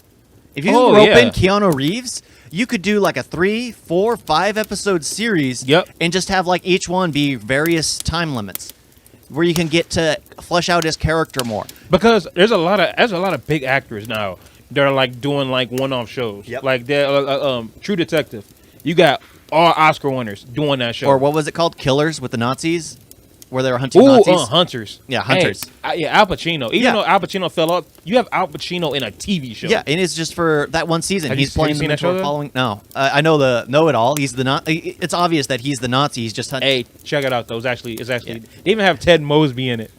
If you rope in Keanu Reeves, you could do like a 3, 4, 5 episode series and just have like each one be various time limits where you can get to flesh out his character more. Because there's a lot of big actors now that are like doing like one-off shows. Like True Detective. You got all Oscar winners doing that show. Or what was it called? Killers with the Nazis? Where they were hunting Nazis? Hunters. Yeah, Hunters. Hey, Al Pacino. Even though Al Pacino fell off, you have Al Pacino in a TV show. Yeah, and it's just for that one season. He's playing the mentor following. No, I know it all. He's the It's obvious that he's the Nazi. He's just hunting. Hey, check it out though. It's actually. They even have Ted Mosby in it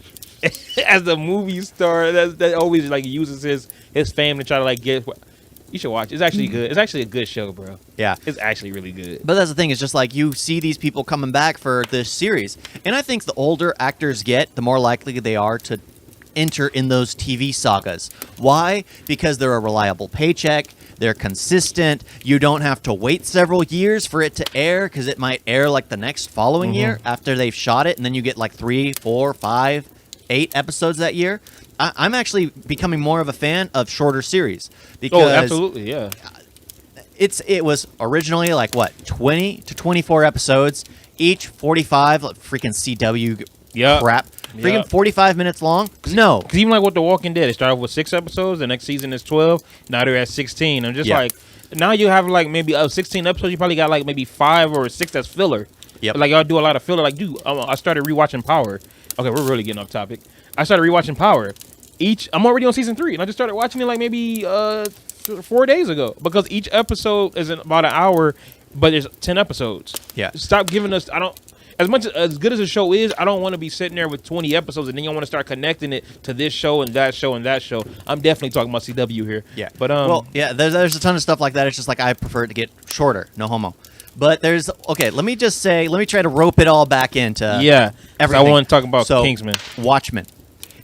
as the movie star that always like uses his fame to try to like get. You should watch. It's actually good. It's actually a good show, bro. Yeah. It's actually really good. But that's the thing. It's just like you see these people coming back for this series. And I think the older actors get, the more likely they are to enter in those TV sagas. Why? Because they're a reliable paycheck. They're consistent. You don't have to wait several years for it to air because it might air like the next following year after they've shot it. And then you get like 3, 4, 5, 8 episodes that year. I'm actually becoming more of a fan of shorter series because absolutely, yeah. It was originally like what 20 to 24 episodes, each 45 like freaking CW crap, freaking 45 minutes long. No, because even like with The Walking Dead, it started with 6 episodes. The next season is 12. Now they're at 16. I'm just like, now you have like maybe 16 episodes. You probably got like maybe 5 or 6 that's filler. Yep. Like y'all do a lot of filler. Like, dude, I started rewatching Power. Okay, we're really getting off topic. I started rewatching Power. I'm already on season 3, and I just started watching it like maybe 4 days ago because each episode is about an hour, but there's 10 episodes. Yeah. Stop giving us. As good as the show is, I don't want to be sitting there with 20 episodes and then you want to start connecting it to this show and that show and that show. I'm definitely talking about CW here. Yeah. But there's a ton of stuff like that. It's just like I prefer it to get shorter. No homo. But let me try to rope it all back into everything. I want to talk about Kingsman. Watchmen.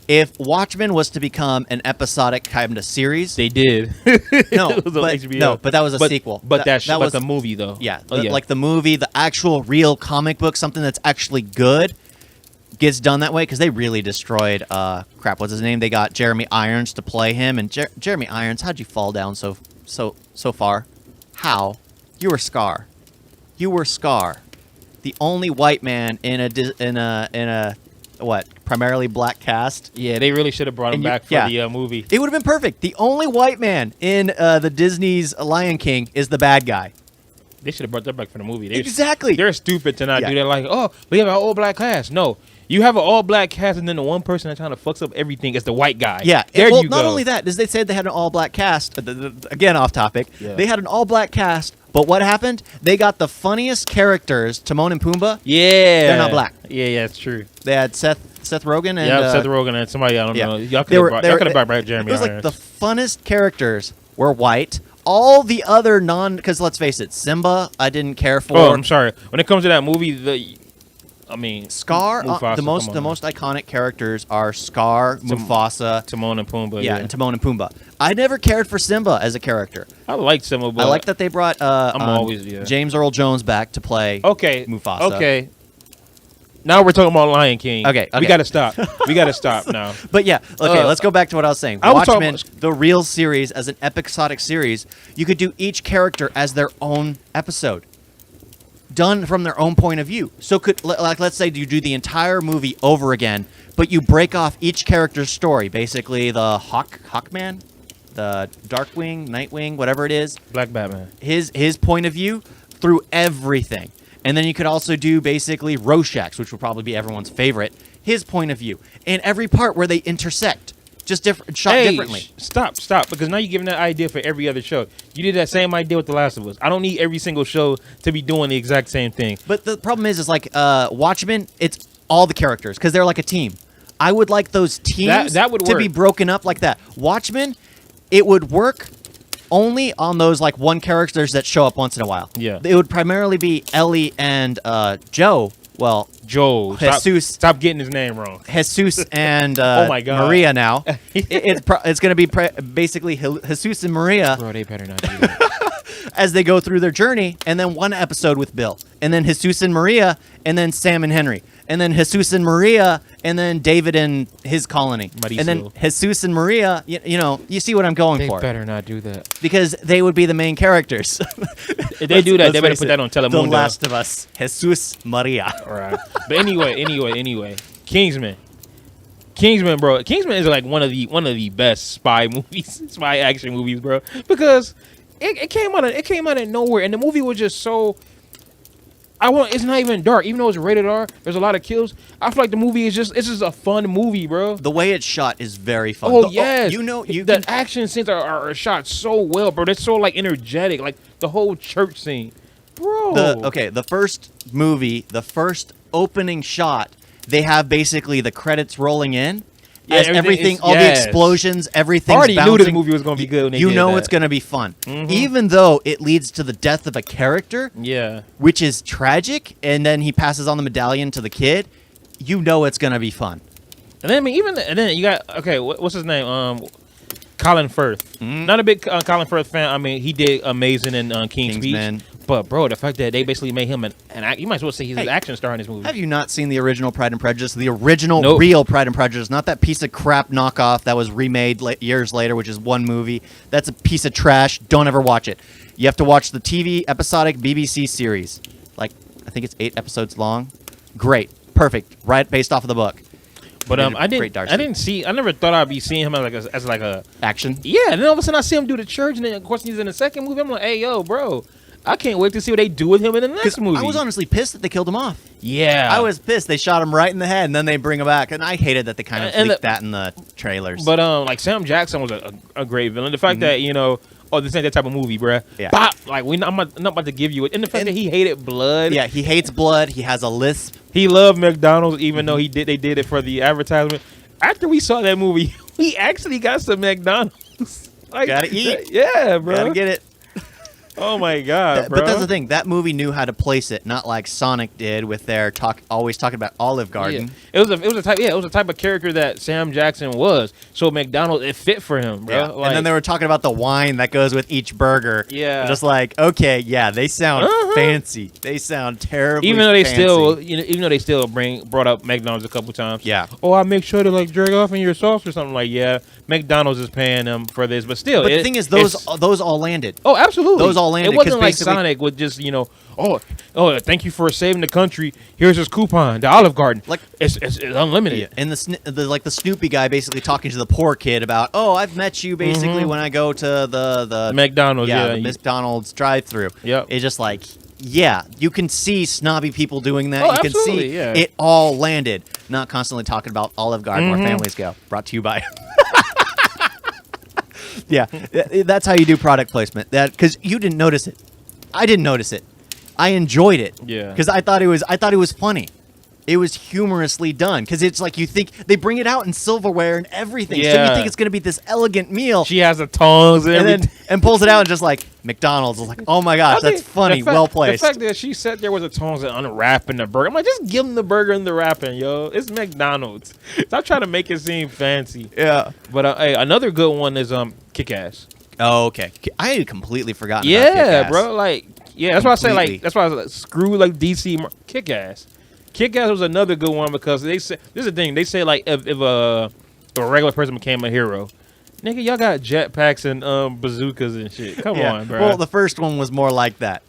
If Watchmen was to become an episodic kind of series, they did. but that was a sequel. But that was the movie though. Yeah, like the movie, the actual real comic book, something that's actually good, gets done that way because they really destroyed. What's his name? They got Jeremy Irons to play him, and Jeremy Irons, how'd you fall down so far? How? You were Scar. You were Scar, the only white man in a primarily black cast. Yeah, they really should have brought him And back for the movie. It would have been perfect. The only white man in the Disney's Lion King is the bad guy. They should have brought that back for the movie. Exactly. They're stupid to not Yeah. do that. Like, oh, we have an all black cast. No, you have an all black cast, and then the one person that kind of fucks up everything is the white guy. Yeah. there Well, you not go. only that, is they said they had an all black cast. Again, off topic. Yeah. They had an all black cast, but what happened? They got the funniest characters, Timon and Pumbaa. Yeah, They're not black. Yeah, it's true. They had Seth Rogen and Seth Rogen and somebody I don't know. Y'all They could were- have brought back Jeremy It was like Irons. the funnest characters were white. All the other because let's face it, Simba I didn't care for. Oh, I'm sorry. When it comes to that movie, Scar, Mufasa, the most come on. iconic characters are Scar, Mufasa, Timon and Pumbaa. yeah, and Timon and Pumbaa. I never cared for Simba as a character. I like Simba, but I like that they brought always James Earl Jones back to play Okay, Mufasa. Okay. Now we're talking about Lion King. Okay. We gotta stop. We gotta stop now. But yeah, okay, let's go back to what I was saying. I was talking Watchmen, the real series, as an episodic series, you could do each character as their own episode, done from their own point of view. So let's say you do the entire movie over again, but you break off each character's story. Basically, the Hawkman, the Darkwing, Nightwing, whatever it is, Black Batman. his point of view through everything. And then you could also do basically Rorschach's, which would probably be everyone's favorite, his point of view. And every part where they intersect, just shot differently. Stop, because now you're giving that idea for every other show. You did that same idea with The Last of Us. I don't need every single show to be doing the exact same thing. But the problem is like Watchmen, it's all the characters because they're like a team. I would like those teams That would to be work. broken up like that. Watchmen, it would work only on those like one characters that show up once in a while. Yeah. It would primarily be Ellie and Joe. Well, Joel, Jesus. stop getting his name wrong. Jesus and Oh my God. Maria now. It's going to be basically Jesus and Maria Bro, they better not do that. as they go through their journey, and then one episode with Bill, and then Jesus and Maria, and then Sam and Henry, and then Jesus and Maria, and then David and his colony, and then Mauricio. Jesus and Maria. You know, you see what I'm going They for, better not do that. because they would be the main characters. If they do that, they better face put it. that on Telemundo. The Last of Us, Jesus Maria. All right. But anyway, Kingsman, bro. Kingsman is like one of the best spy movies, spy action movies, bro. Because it came out of nowhere, and the movie was just so. It's not even dark, even though it's rated R. There's a lot of kills. I feel like the movie it's just a fun movie, bro. The way it's shot is very fun. Oh yes, the action scenes are shot so well, bro. They're so like energetic, like the whole church scene, bro. The first movie, the first opening shot, they have basically the credits rolling in. Yeah, As everything is- all yes. the explosions, everything's I already knew bouncing. this movie was gonna be good when they You did know that. it's gonna be fun, Mhm. even though it leads to the death of a character, Yeah. which is tragic, and then he passes on the medallion to the kid. You know it's gonna be fun. And then I mean, and then you got what's his name? Colin Firth. Not a big Colin Firth fan. I mean, he did amazing in King's Speech. Kingsman. But bro, the fact that they basically made him you might as well say he's an action star in this movie. Have you not seen the original Pride and Prejudice? The original, Nope. real Pride and Prejudice, not that piece of crap knockoff that was remade years later, which is one movie. That's a piece of trash. Don't ever watch it. You have to watch the TV episodic BBC series. Like, I think it's 8 episodes long. Great, perfect, right based off of the book. But He did a I great Darcy. I never thought I'd be seeing him as like a Action. yeah. And then all of a sudden I see him do the church, and then of course he's in the second movie. I'm like, hey yo, bro, I can't wait to see what they do with him in the next movie. I was honestly pissed that they killed him off. yeah, I was pissed. They shot him right in the head, and then they bring him back. And I hated that they kind of And leaked the- that in the trailers. But like Sam Jackson was a great villain. The fact that this ain't that type of movie, bruh. Yeah. Bop, like I'm not about to give you it. And the fact that he hated blood. yeah, he hates blood. He has a lisp. He loved McDonald's, even though they did it for the advertisement. After we saw that movie, we actually got some McDonald's. Like, Gotta eat. Yeah, bro. Gotta get it. Oh my god, bro. But that's the thing. That movie knew how to place it, not like Sonic did with their always talking about Olive Garden. Yeah. It was a type of character that Sam Jackson was. So McDonald's, it fit for him, bro. Yeah. Like, And then they were talking about the wine that goes with each burger. Yeah. Just like, okay, yeah, they sound Uh-huh. fancy. They sound terribly even though they fancy. still brought up McDonald's a couple times. Yeah. Oh, I make sure to like jerk off in your sauce or something like. Yeah, McDonald's is paying them for this, but still. But the thing is, those all landed. Oh, absolutely. Those all landed. It wasn't like basically- Sonic with just oh, thank you for saving the country. Here's his coupon, the Olive Garden. Like- it's unlimited. Yeah, and the Snoopy guy basically talking to the poor kid about, oh, I've met you basically when I go to the McDonald's, yeah, the McDonald's drive-through. Yep. It's just like, yeah, you can see snobby people doing that. Oh, you can absolutely, see yeah. it all landed. Not constantly talking about Olive Garden Mm-hmm. where families go. Brought to you by. Yeah, that's how you do product placement. That because you didn't notice it, I didn't notice it. I enjoyed it. Yeah. Because I thought it was funny. It was humorously done because it's like you think they bring it out in silverware and everything, so you Yeah. think it's gonna be this elegant meal, She has the tongs and and everything. then pulls it out and just like McDonald's. I was like, oh my gosh, I think that's funny, the fact- well placed. The fact that she sat there with the tongs and unwrapping the burger, I'm like, just give them the burger and the wrapping, yo. It's McDonald's. Stop trying to make it seem fancy. Yeah. But hey, another good one is Kick-Ass. Oh, okay. I had completely forgotten. about Yeah, Kick-Ass. bro. Like, yeah, that's why I say Completely. like that's why I was like, screw like DC Kick-Ass. Kick-Ass was another good one because they say this is the thing. They say like if a regular person became a hero, nigga, y'all got jetpacks and bazookas and shit. Come Yeah. on, bro. Well, the first one was more like that.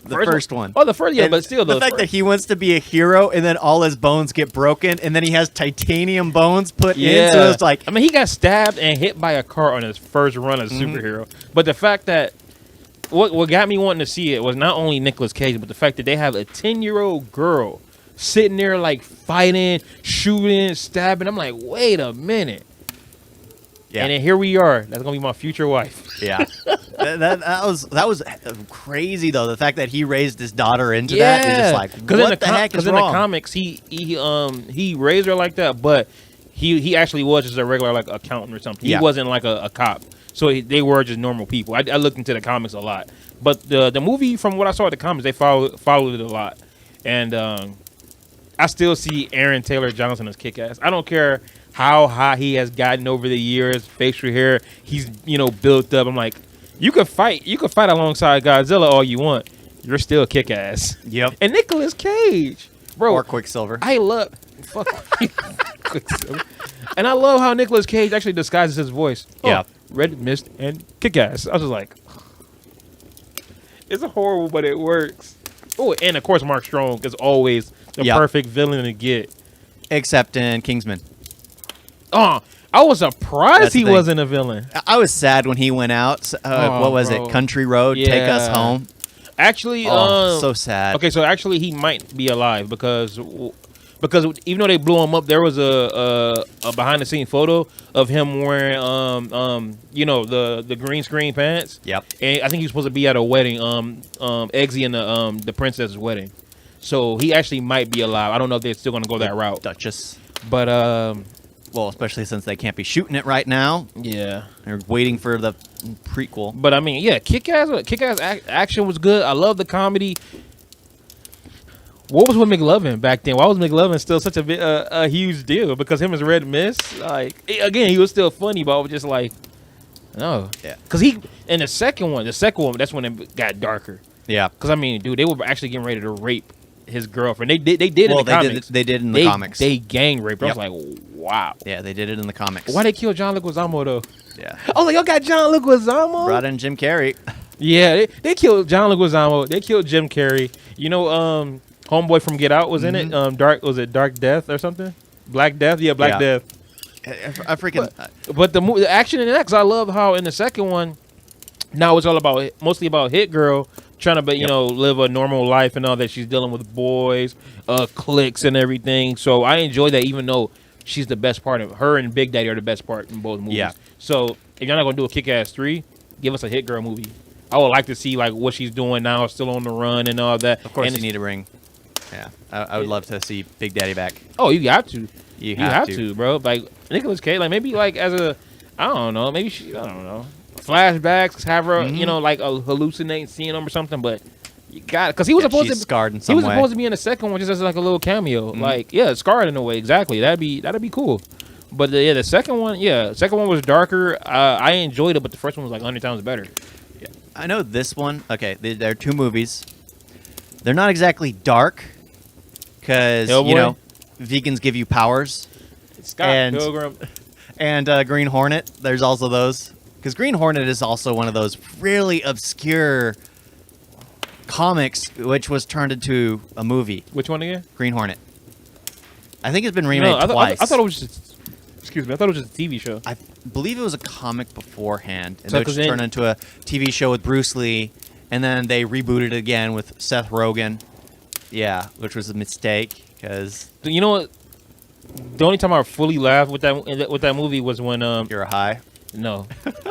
The first one. Oh, the first, yeah, And but still, the fact that he wants to be a hero and then all his bones get broken and then he has titanium bones put in, so it's like, I mean, he got stabbed and hit by a car on his first run as a superhero. But the fact that what got me wanting to see it was not only Nicolas Cage, but the fact that they have a 10-year-old girl sitting there like fighting, shooting, stabbing. I'm like, wait a minute. yeah, And then here we are. That's gonna be my future wife. yeah. that was crazy though. The fact that he raised his daughter into that is just like, what the heck is in wrong? the comics, he raised her like that, but he actually was just a regular like accountant or something. Yeah. He wasn't like a cop. So they were just normal people. I looked into the comics a lot, but the movie, from what I saw at the comics, they followed it a lot, and I still see Aaron Taylor Johnson as Kick-Ass. I don't care how high he has gotten over the years, facial hair, he's built up. I'm like, you could fight alongside Godzilla all you want. You're still Kick-Ass. Yep. And Nicolas Cage, bro. Or Quicksilver. I love Quicksilver. And I love how Nicolas Cage actually disguises his voice. Yeah. Red Mist and Kick-Ass. I was just like, it's horrible, but it works. Oh, and of course, Mark Strong is always the Yep. perfect villain to get. Except in Kingsman. Oh, I was surprised That's the he thing. wasn't a villain. I was sad when he went out. What was bro. it? Country Road, Take Us Yeah. Home. Actually, So sad. okay, so actually he might be alive because even though they blew him up, there was a behind the scene photo of him wearing the green screen pants. Yep. And I think he was supposed to be at a wedding, Eggsy and the princess's wedding. So he actually might be alive. I don't know if they're still gonna go that route. Duchess. But Well, especially since they can't be shooting it right now. yeah. They're waiting for the prequel. But I mean, yeah, Kick-Ass action was good. I love the comedy. What was with McLovin back then? Why was McLovin still such a huge deal? Because him as Red Mist, like again, he was still funny, but I was just like, no, Yeah. Because he in the second one, that's when it got darker. Yeah. Because I mean, dude, they were actually getting ready to rape his girlfriend. They did in Well, the comics. they did in the comics. They gang raped her. Yep. I was like, wow. Yeah, they did it in the comics. Why they kill John Leguizamo though? Yeah. Oh, like y'all got John Leguizamo. Brought in Jim Carrey. Yeah, they killed John Leguizamo. They killed Jim Carrey. Homeboy from Get Out was in it. Dark Death or something? Black Death? Yeah, Black Yeah. Death. I freaking. But the action in that, 'cause I love how in the second one, now it's all mostly about Hit Girl trying to, live a normal life and all that. She's dealing with boys, cliques and everything. So I enjoy that, even though she's the best part of her and Big Daddy are the best part in both movies. Yeah. So if you're not gonna do a Kick-Ass 3, give us a Hit Girl movie. I would like to see like what she's doing now, still on the run and all that. Of course, and you need to bring. Yeah, I would love to see Big Daddy back. Oh, you have to. You You have to. to, bro. Like Nicolas Cage, like maybe like as a, I don't know, maybe I don't know, flashbacks, have her, like hallucinate, seeing them or something. But you got, because he was supposed to, She's scarred in he some was way. supposed to be in the second one just as like a little cameo, like scarred in a way, exactly. That'd be cool. But the second one was darker. I enjoyed it, but the first one was like 100 times better. I know this one. Okay, there are two movies. They're not exactly dark, because Hellboy? vegans give you powers. Scott And- Pilgrim. And Green Hornet. There's also those, because Green Hornet is also one of those really obscure comics, which was turned into a movie. Which one again? Green Hornet. I think it's been remade twice. I thought it was just. Excuse me. I thought it was just a TV show. I believe it was a comic beforehand, and So, which 'cause then- turned into a TV show with Bruce Lee, and then they rebooted it again with Seth Rogen. Yeah, which was a mistake because You know what? The only time I fully laughed with that movie was when you're a high. no,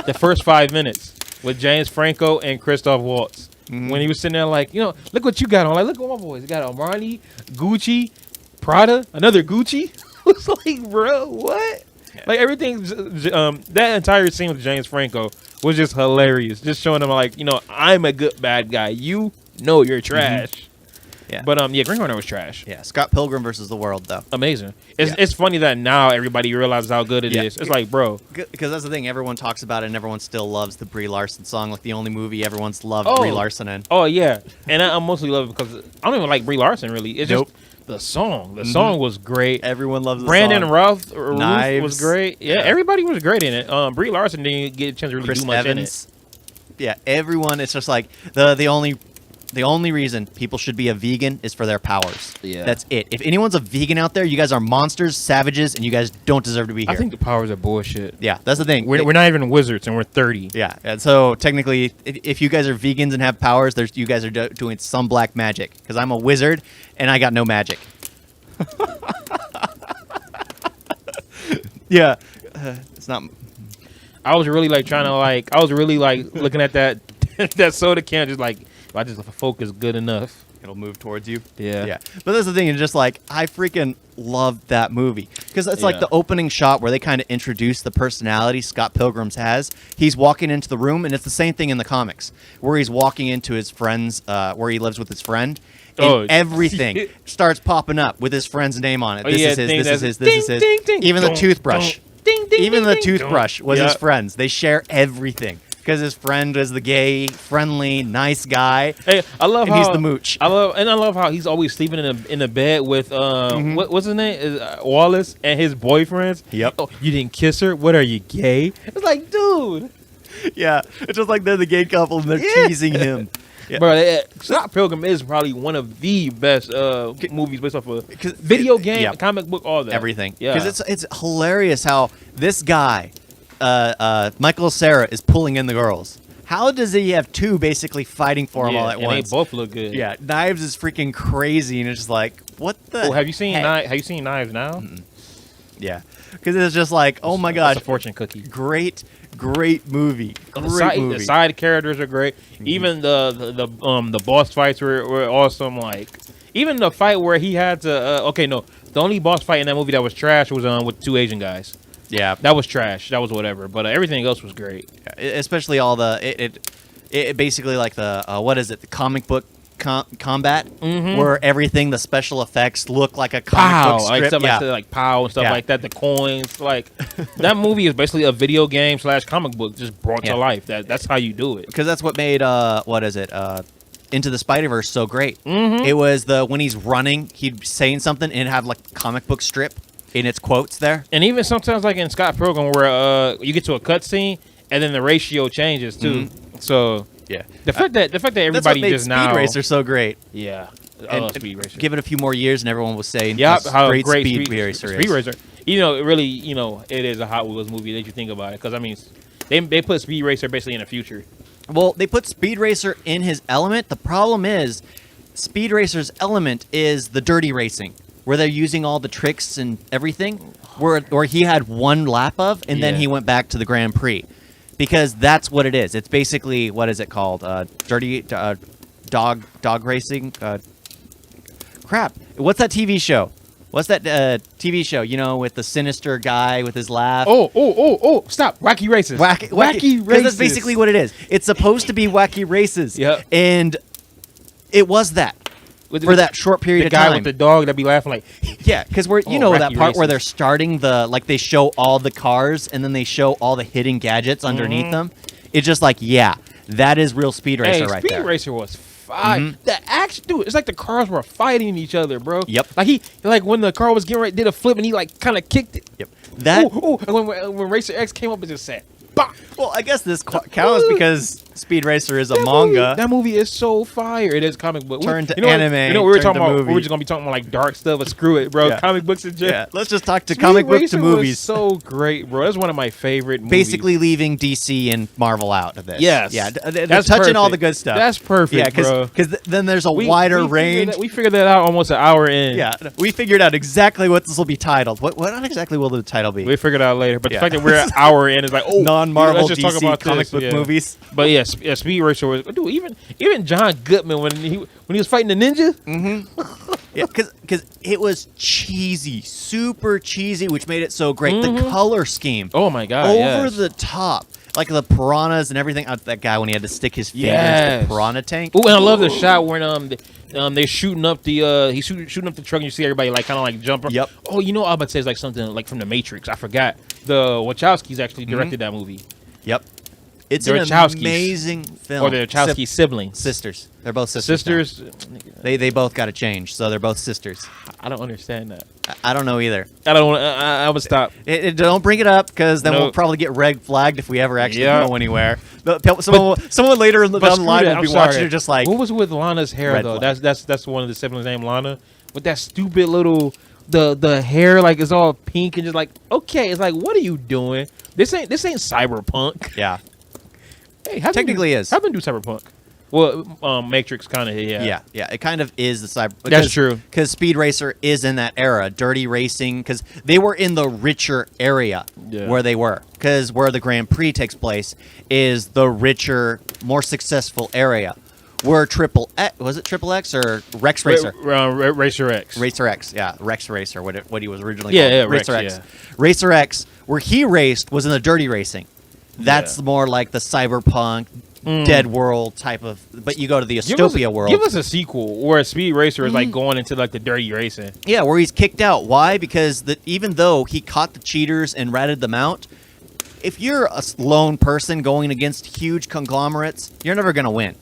the first 5 minutes with James Franco and Christoph Waltz when he was sitting there like, you know, look what you got on. Like, look what my boys got Armani, Gucci, Prada, another Gucci. I was like, bro, what? Yeah. Like everything, that entire scene with James Franco was just hilarious. Just showing him like, you know, I'm a good bad guy. You know you're trash. Yeah. But yeah, Green Hornet was trash. Yeah, Scott Pilgrim versus the World, though. Amazing. It's Yeah. it's funny that now everybody realizes how good it Yeah. is. It's like, bro, Because that's the thing, everyone talks about it, and everyone still loves the Brie Larson song, like the only movie everyone's loved Oh. Brie Larson in. oh yeah, and I mostly love it because I don't even like Brie Larson really. It's Nope. just the song. The song was great. Everyone loves the Brandon song. Ruth Knives. was great. Yeah, everybody was great in it. Brie Larson didn't get a chance to really Chris do much Evans. Yeah, everyone. It's just like the only reason people should be a vegan is for their powers. Yeah. That's it. If anyone's a vegan out there, you guys are monsters, savages, and you guys don't deserve to be in here. it. I think the powers are bullshit. Yeah, that's the thing. We're not even wizards and we're 30. Yeah, and so technically, if you guys are vegans and have powers, you guys are doing some black magic. Because I'm a wizard and I got no magic. Yeah, it's not. I was really like trying to like. I was really like looking at that that soda can, just like if I just focus good enough. It'll move towards you. Yeah. Yeah. But that's the thing. It's just like, I freaking loved that movie. Because it's like Yeah. the opening shot where they kind of introduce the personality Scott Pilgrim has. He's walking into the room, and it's the same thing in the comics, where he's walking into his friend's, where he lives with his friend. And Oh, everything starts popping up with his friend's name on it. Oh, This yeah, is his, thing this is that's his, this is ding, his. ding, ding. Even the Don't, toothbrush. don't. Ding, ding, Even ding, the ding, toothbrush don't. was his Yeah. friends. They share everything. Because his friend is the gay, friendly, nice guy. Hey, I love And how he's the mooch. I love how he's always sleeping in the bed with what's his name is Wallace and his boyfriends. Yep. Oh, you didn't kiss her? What are you, gay? It's like, dude, Yeah, it's just like they're the gay couple and they're Yeah. teasing him. Yeah. bro. Scott Pilgrim is probably one of the best movies based off of video game, yeah. comic book, all that. Everything. Yeah. Because it's hilarious how this guy, Michael Cera, is pulling in the girls. How does he have two basically fighting for him all at and once? they both look good. Yeah, Knives is freaking crazy, and it's just like, what the? Oh, have you seen heck? Have you seen Knives now? Yeah, because it's just like, oh my gosh, That's a fortune cookie. great movie, The great side, movie. the side characters are great. Even the boss fights were awesome. Like even the fight where he had to. The only boss fight in that movie that was trash was with two Asian guys. Yeah, That was trash. That was whatever. But everything else was great. especially all the it basically like the what is it, the comic book combat where everything, the special effects look like a comic Pow, book strip. like stuff yeah. like that, like Pow and stuff Yeah. like that. The coins, like that movie is basically a video game / comic book just brought Yeah. to life. That's how you do it. Because that's what made what is it, Into the Spider-Verse so great. It was when he's running, he'd saying something and have like comic book strip in its quotes there. And even sometimes, like in Scott Pilgrim, where you get to a cutscene and then the ratio changes too. So Yeah, the fact that that's what everybody made just Speed now, Racer so great. yeah, And Speed Racer. give it a few more years, and everyone was saying, Yep, how how great, great Speed Racer is. Speed Racer. You know, it really, it is a Hot Wheels movie that you think about it. Because I mean, they put Speed Racer basically in the future. Well, they put Speed Racer in his element. The problem is, Speed Racer's element is the dirty racing, where they're using all the tricks and everything, where he had one lap of, and then Yeah. he went back to the Grand Prix. Because that's what it is. It's basically, what is it called? Dirty dog racing? Crap. What's that TV show? What's that TV show, with the sinister guy with his laugh? Oh! Stop! Wacky races. Wacky races. Because that's basically what it is. It's supposed to be wacky races. Yep. And it was that. With For that short period the of guy time. with the dog that be laughing like, Yeah, because we're Oh, that wacky part where races. they're starting they show all the cars and then they show all the hidden gadgets underneath them. It's just like, yeah, that is real Speed Racer hey, right Speed there. Racer was fire. The action, dude, it's like the cars were fighting each other, bro. Yep. Like when the car was getting ready, did a flip and he like kind of kicked it. Yep. That And when Racer X came up, it just said, bah! well, I guess this counts because Speed Racer is a manga. That movie is so fire. It is comic book. Turned to you know anime. What, you know what we were turned talking to about? movie. We were just gonna be talking about like dark stuff, but screw it, bro. Yeah. Comic books in general. Yeah, let's just talk to Speed comic book to Racer movies. Was so great, bro. That's one of my favorite movies. Basically leaving DC and Marvel out of this. Yes. Yeah, they're That's touching all perfect. the good stuff. That's perfect, yeah, bro. Because then there's a wider range. We figured that out almost an hour in. Yeah, we figured out exactly what this will be titled. What exactly will the title be? We figured it out later. But Yeah. the fact that we're an hour in is like, oh, non-Marvel let's just talk DC about comic this. book Yeah. movies. But yeah, Speed Racer was, dude. Even John Goodman when he was fighting the ninja. Yeah, because it was cheesy, super cheesy, which made it so great. The color scheme, Oh my god, over yes. the top, like the piranhas and everything. That guy when he had to stick his finger into Yes. the piranha tank. Oh, and I love the shot when they're shooting up the he's shooting up the truck and you see everybody like kind of like jumping. Yep. Oh, you know, I would say it's like something like from the Matrix. I forgot. The Wachowskis actually directed that movie. Yep, it's The an Wachowskis. amazing film. Or the Wachowski siblings. sisters. They're both sisters. now. Sisters. They both got to change, so they're both sisters. I don't understand that. I don't know either. I don't want. I would stop. Don't bring it up because then No. we'll probably get red flagged if we ever actually Yeah. go anywhere. Someone later down the But line screw that, will be I'm watching sorry. it just like, what was with Lana's hair Red though? flag. That's one of the siblings named Lana with that stupid little the hair like it's all pink and just like okay, it's like what are you doing? This ain't cyberpunk. yeah, Hey, have Technically is. Have them do cyberpunk. Well, Matrix kind of yeah. It kind of is the cyber. That's true. Because Speed Racer is in that era, dirty racing. Because they were in the richer area Yeah. where they were. Because where the Grand Prix takes place is the richer, more successful area. Where Triple X was it Triple X or Rex Racer? Racer X. Racer X, yeah, Rex Racer, what he was originally Yeah, called. yeah, Racer Rex, X. Racer X, where he raced was in the dirty racing. That's Yeah. more like the cyberpunk, dead world type of. But you go to the Dystopia world. Give us a sequel where Speed Racer is like going into like the dirty racing. Yeah, where he's kicked out. Why? Because even though he caught the cheaters and ratted them out, if you're a lone person going against huge conglomerates, you're never gonna win.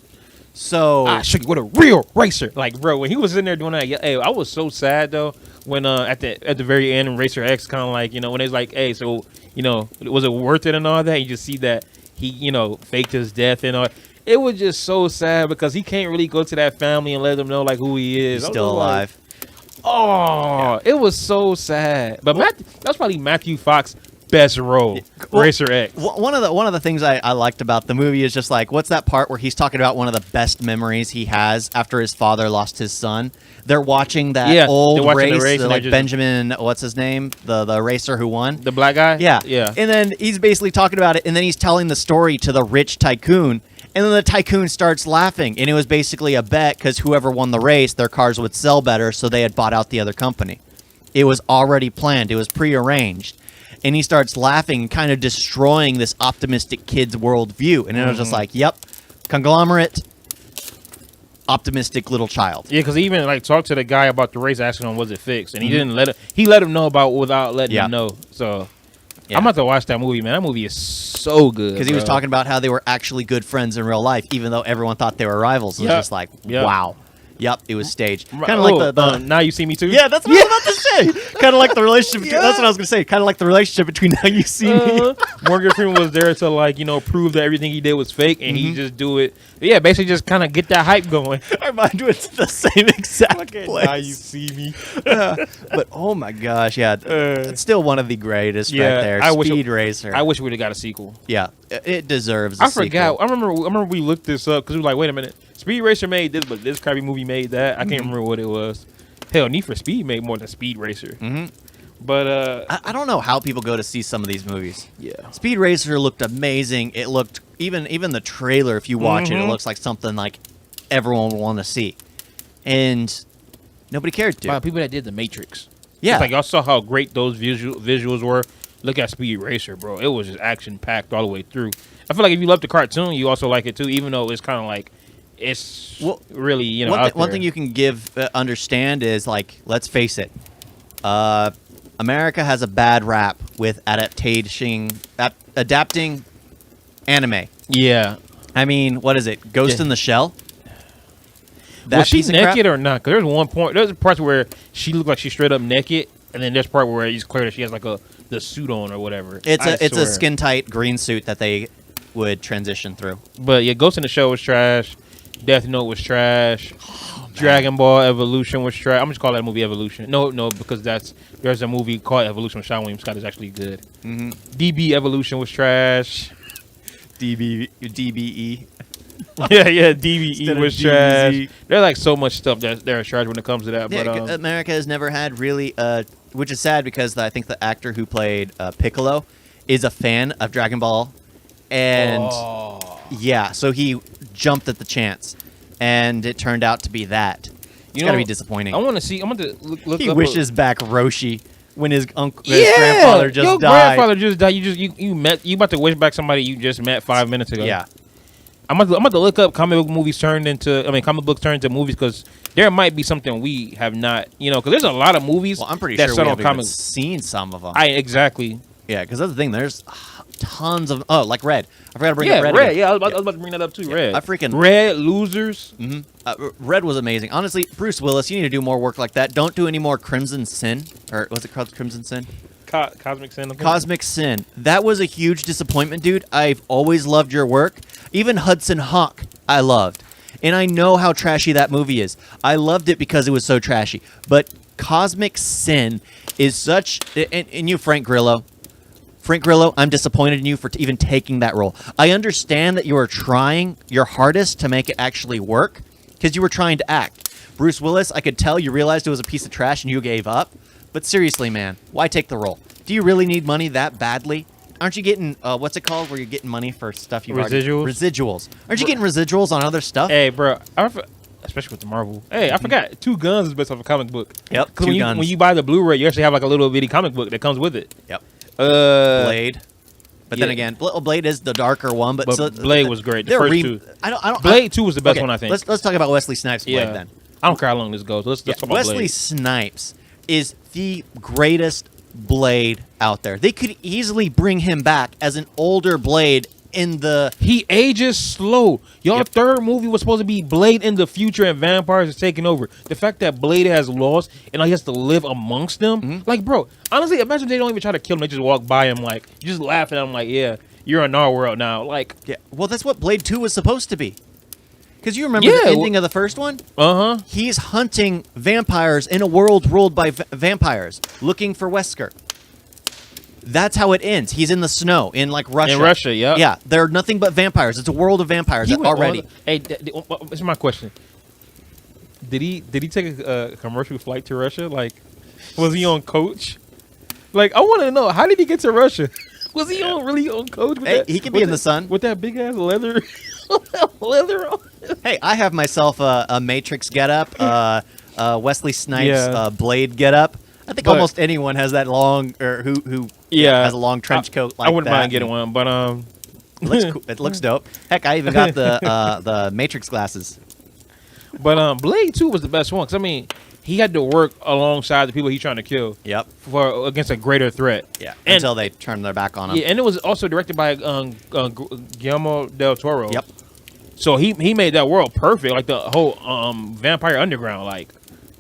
So I shook you with a real racer. Like, bro, when he was in there doing that, hey, I was so sad though when at the very end, when Racer X kind of like, you know, when it's like, hey, so you know, was it worth it and all that? You just see that he, you know, faked his death and all. It was just so sad because he can't really go to that family and let them know like who he is. he's still alive. Oh, it was so sad. But that was probably Matthew Fox's best role, Well, Racer X. One of the things I liked about the movie is just like, what's that part where he's talking about one of the best memories he has after his father lost his son? They're watching that Yeah, old they're watching the race, race and like they're just- Benjamin, what's his name, the racer who won. The black guy? Yeah, Yeah. And then he's basically talking about it, and then he's telling the story to the rich tycoon, and then the tycoon starts laughing, and it was basically a bet because whoever won the race, their cars would sell better, so they had bought out the other company. It was already planned. It was prearranged. And he starts laughing, kind of destroying this optimistic kid's worldview. And it was just like, yep, conglomerate, optimistic little child. Yeah, because he even like talked to the guy about the race, asking him was it fixed, and he didn't let it. He let him know about it without letting Yeah. him know. So Yeah. I'm about to watch that movie, man. That movie is so good. Because he was bro. talking about how they were actually good friends in real life, even though everyone thought they were rivals. It was Yep. just like, Yep. wow. Yep, it was staged. Right. Kind of like the Now You See Me Too. Yeah, that's what I was about to say. Kind of like the relationship. That's what I was going to say. Kind of like the relationship between Now You See Me. Morgan Freeman was there to like prove that everything he did was fake, and he just do it. Yeah, basically just kind of get that hype going. Our mind went to the same exact place. Now You See Me. But oh my gosh, yeah, it's still one of the greatest Yeah, right there. I wish Speed Racer. I wish we would have got a sequel. Yeah, it deserves. A I forgot. sequel. I remember we looked this up because we were like, wait a minute, Speed Racer made this, but this crappy movie made that. I can't remember what it was. Hell, Need for Speed made more than Speed Racer. But I don't know how people go to see some of these movies. yeah, Speed Racer looked amazing. It looked even the trailer. If you watch it, it looks like something like everyone would want to see, and nobody cared to. wow, people that did The Matrix. Yeah. It's like y'all saw how great those visuals were. Look at Speed Racer, bro. It was just action packed all the way through. I feel like if you love the cartoon, you also like it too, even though it's kind of like it's really One thing you can understand is like, let's face it, America has a bad rap with adapting anime. yeah. I mean, what is it? Ghost Yeah. in the Shell? That Was she piece of crap? naked or not? Because there's parts where she looked like she's straight up naked, and then there's part where it's clear that she has like the suit on or whatever. It's I a swear. skin tight green suit that they would transition through. But yeah, Ghost in the Shell was trash. Death Note was trash. Dragon Ball Evolution was trash. I'm just calling that movie Evolution. No, because there's a movie called Evolution with Sean William Scott is actually good. DB Evolution was trash. DBE. yeah, DBE Instead of was trash. DBZ. There's like so much stuff that they're trash when it comes to that. Yeah, But America has never had really, which is sad because I think the actor who played Piccolo is a fan of Dragon Ball, and yeah, so he jumped at the chance, and it turned out to be that. It's gotta be disappointing. I want to see. I want to look He up wishes back Roshi when his his grandfather just your died. grandfather just died. You about to wish back somebody you just met 5 minutes ago. Yeah. I'm about to look up comic books turned into movies because there might be something we have not, because there's a lot of movies. Well, I'm pretty that sure start we on haven't even comic. seen some of them. Exactly. Yeah, because that's the thing. There's tons of like Red. I forgot to bring up Red. Red. again. Yeah, I was about to bring that up too. Red. I freaking Red losers. Red was amazing. Honestly, Bruce Willis, you need to do more work like that. Don't do any more Crimson Sin, or was it called Crimson Sin? Cosmic Sin. Cosmic Sin. That was a huge disappointment, dude. I've always loved your work. Even Hudson Hawk, I loved. And I know how trashy that movie is. I loved it because it was so trashy. But Cosmic Sin is such... And you, Frank Grillo. Frank Grillo, I'm disappointed in you for even taking that role. I understand that you were trying your hardest to make it actually work because you were trying to act. Bruce Willis, I could tell you realized it was a piece of trash and you gave up. But seriously, man, why take the role? Do you really need money that badly? Aren't you getting, what's it called, where you're getting money for stuff you've Residuals. Aren't you getting residuals on other stuff? Hey, bro, especially with the Marvel. Hey, I forgot, Two Guns is based off a comic book. Yep, Two Guns. When you buy the Blu-ray, you actually have like a little bitty comic book that comes with it. Yep. Blade. But then again, Blade is the darker one. But Blade was great. The first two. Blade 2 was the best one, I think. Let's talk about Wesley Snipes' Blade then. I don't care how long this goes. Let's talk about Wesley Blade. Snipes is the greatest Blade out there. They could easily bring him back as an older Blade in the... He ages slow. Y'all third movie was supposed to be Blade in the future and vampires is taking over. The fact that Blade has lost and he has to live amongst them. Like, bro, honestly, imagine they don't even try to kill him. They just walk by him like, just laughing at him like, yeah, you're in our world now. Like, yeah. Well, that's what Blade 2 was supposed to be. Because you remember the ending of the first one? He's hunting vampires in a world ruled by vampires, looking for Wesker. That's how it ends. He's in the snow in like Russia. In Russia, yeah. Yeah, they're nothing but vampires. It's a world of vampires already. Hey, this is my question. Did he take a commercial flight to Russia? Like, was he on coach? Like, I want to know, how did he get to Russia? Was he really on coach? With He could be in the sun with that big ass leather on. Hey, I have myself a Matrix getup, Wesley Snipes Blade getup. I think almost anyone has that long, or who has a long trench coat like that. I wouldn't mind getting one, but it looks cool. It looks dope. Heck, I even got the Matrix glasses. But Blade 2 was the best one because I mean he had to work alongside the people he's trying to kill. Yep. Against a greater threat. Yeah. Until they turned their back on him. Yeah, and it was also directed by Guillermo del Toro. Yep. So he made that world perfect, like the whole Vampire Underground. Like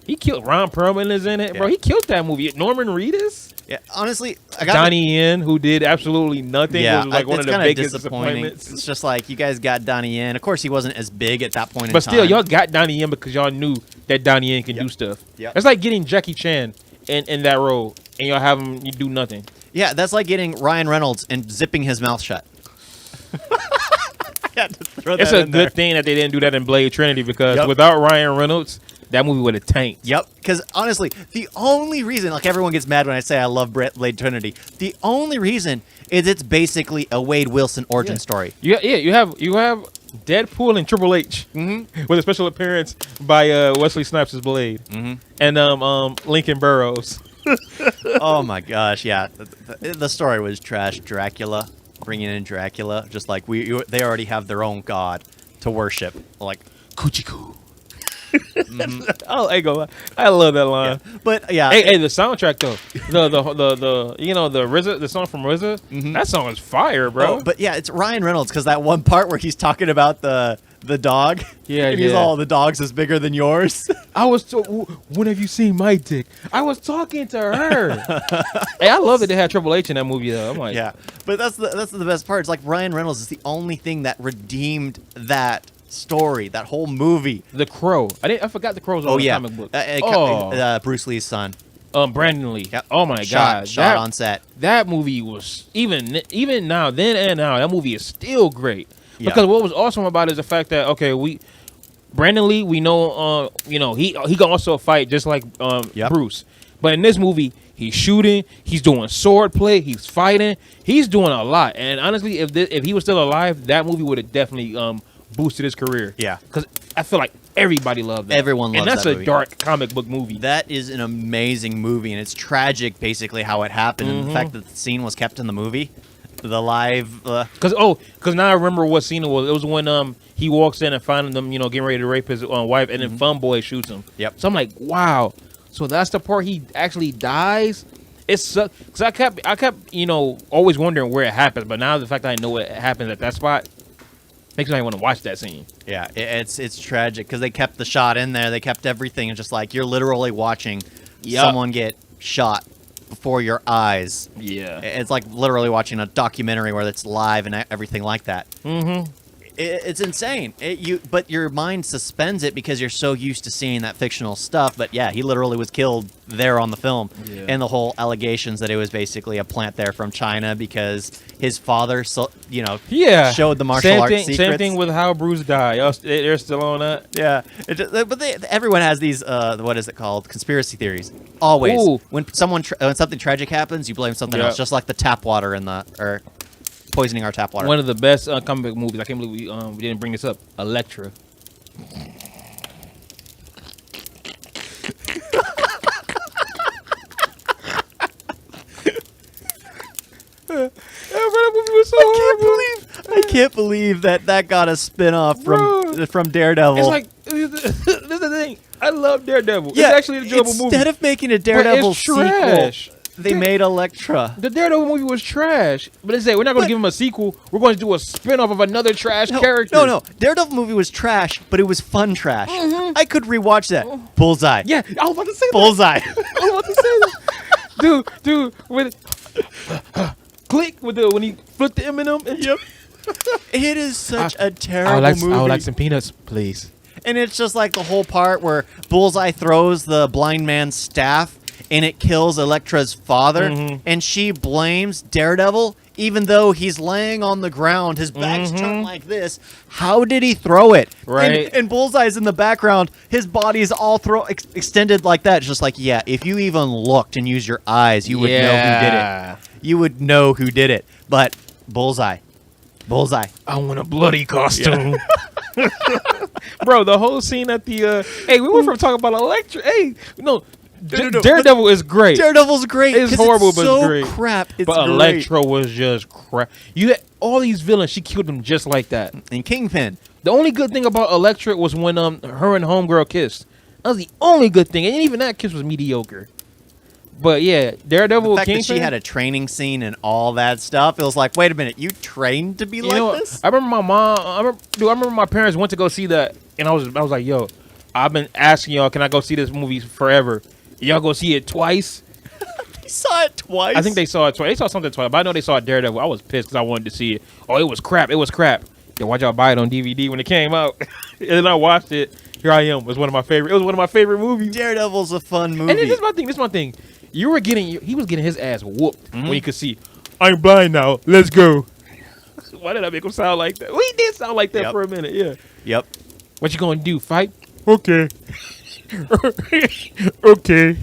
he killed Ron Perlman is in it, bro. He killed that movie. Norman Reedus. Yeah, honestly, Donnie Yen, who did absolutely nothing, was like one of the biggest disappointment. disappointments. It's just like you guys got Donnie Yen. Of course, he wasn't as big at that point in time. But still, y'all got Donnie Yen because y'all knew that Donnie Yen can do stuff. Yep. It's like getting Jackie Chan in that role, and y'all have him do nothing. Yeah, that's like getting Ryan Reynolds and zipping his mouth shut. It's a good thing that they didn't do that in Blade Trinity because without Ryan Reynolds, that movie would have tanked. Yep. Because honestly, the only reason, like everyone gets mad when I say I love Blade Trinity, the only reason is it's basically a Wade Wilson origin story. You have Deadpool and Triple H with a special appearance by Wesley Snipes' Blade and Lincoln Burrows. Oh my gosh, yeah. The story was trash. Dracula, bringing in Dracula, just like they already have their own god to worship, like Kuchiku. Oh, I love that line. Yeah. But yeah, hey, the soundtrack though, the RZA, the song from RZA, that song is fire, bro. But yeah, it's Ryan Reynolds because that one part where he's talking about the the dog. Yeah, and he's yeah. all, the dog's is bigger than yours. When have you seen my dick? I was talking to her. Hey, I love that they had Triple H in that movie though. I'm like, Yeah, but that's the best part. It's like Ryan Reynolds is the only thing that redeemed that story, that whole movie. The Crow. I forgot the Crow's on the comic book. Bruce Lee's son. Brandon Lee. Yep. Oh my God. Shot on set. That movie was even now, then and now, that movie is still great. Yeah. Because what was awesome about it is the fact that Brandon Lee, we know, he can also fight just like Bruce. But in this movie, he's shooting, he's doing sword play, he's fighting, he's doing a lot. And honestly, if he was still alive, that movie would have definitely boosted his career. Yeah. Because I feel like everybody loved that. Everyone loves that and that's movie. a dark comic book movie. That is an amazing movie, and it's tragic, basically, how it happened. And the fact that the scene was kept in the movie, the live. Because now I remember what scene it was. It was when he walks in and finds them, getting ready to rape his wife, and then Fun Boy shoots him. Yep. So I'm like, wow. So that's the part he actually dies. It sucks because I kept always wondering where it happens, but now the fact that I know it happens at that spot makes me want to watch that scene. Yeah, it's tragic because they kept the shot in there. They kept everything, and just like you're literally watching someone get shot before your eyes. Yeah. It's like literally watching a documentary where it's live and everything like that. Mm-hmm. It's insane. But your mind suspends it because you're so used to seeing that fictional stuff. But yeah, he literally was killed there on the film. Yeah. And the whole allegations that it was basically a plant there from China because his father, showed the martial arts secrets. Same thing with how Bruce died. They're still on that. Yeah. Everyone has these, what is it called? Conspiracy theories. Always. Ooh. When something tragic happens, you blame something else. Just like the tap water or poisoning our tap water. One of the best comic book movies. I can't believe we didn't bring this up. Elektra. That movie was so horrible. I can't believe that got a spin-off from Daredevil. It's like this is the thing. I love Daredevil. Yeah, it's actually an enjoyable movie. Instead of making a Daredevil trash. sequel, they made Elektra. The Daredevil movie was trash. But they say we're not going to give him a sequel. We're going to do a spin-off of another trash character. No. Daredevil movie was trash, but it was fun trash. I could rewatch that. Bullseye. Yeah, I was about to say Bullseye. that. I was about to say that. Dude, with click with when he flipped the M&M. Yep. It is such a terrible movie. I would like some peanuts, please. And it's just like the whole part where Bullseye throws the blind man's staff and it kills Elektra's father, and she blames Daredevil even though he's laying on the ground, his back's turned like this. How did he throw it? Right. And Bullseye's in the background. His body's all extended like that. Just like, yeah, if you even looked and used your eyes, you would know who did it. You would know who did it. But Bullseye. I want a bloody costume. Bro, the whole scene at the hey, we went from talking about Elektra. Hey, no. Daredevil is great. Daredevil's great. It's horrible, but so it's great. Crap. It's but great. Elektra was just crap. You had all these villains. She killed them just like that. And Kingpin. The only good thing about Elektra was when her and Homegirl kissed. That was the only good thing, and even that kiss was mediocre. But yeah, Daredevil. The fact Kingpin, that she had a training scene and all that stuff, it was like, wait a minute, you trained to be like this? I remember my mom. I remember my parents went to go see that, and I was like, yo, I've been asking y'all, can I go see this movie forever? Y'all go see it twice? They saw it twice? I think they saw it twice. They saw something twice, but I know they saw Daredevil. I was pissed because I wanted to see it. Oh, it was crap. Yeah, why'd y'all buy it on DVD when it came out? And then I watched it. Here I am. It was one of my favorite movies. Daredevil's a fun movie. And this is my thing. He was getting his ass whooped when you could see, I'm blind now. Let's go. Why did I make him sound like that? We did sound like that for a minute. Yeah. Yep. What you gonna do? Fight? Okay. Okay.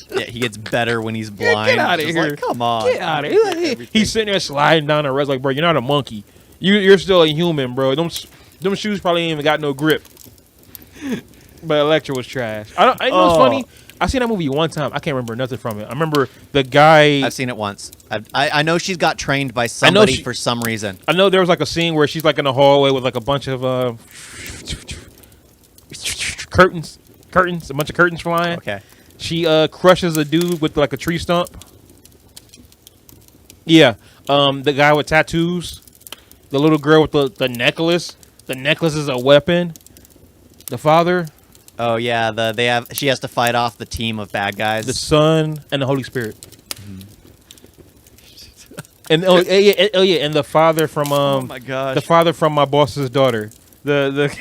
Yeah, he gets better when he's blind. Get out of here. Like, come on. Get out of here. He's sitting there sliding down the rest like, bro, you're not a monkey. You're still a human, bro. Them shoes probably ain't even got no grip. But Elektra was trash. I know what's funny? I seen that movie one time. I can't remember nothing from it. I remember the guy. I've seen it once. I know she's got trained by somebody for some reason. I know there was like a scene where she's like in the hallway with like a bunch of curtains, a bunch of curtains flying. Okay. She crushes a dude with like a tree stump. Yeah. The guy with tattoos. The little girl with the necklace. The necklace is a weapon. The father, Oh yeah, she has to fight off the team of bad guys. the son, and the Holy Spirit. And and the father from oh my gosh. the father from my boss's daughter. The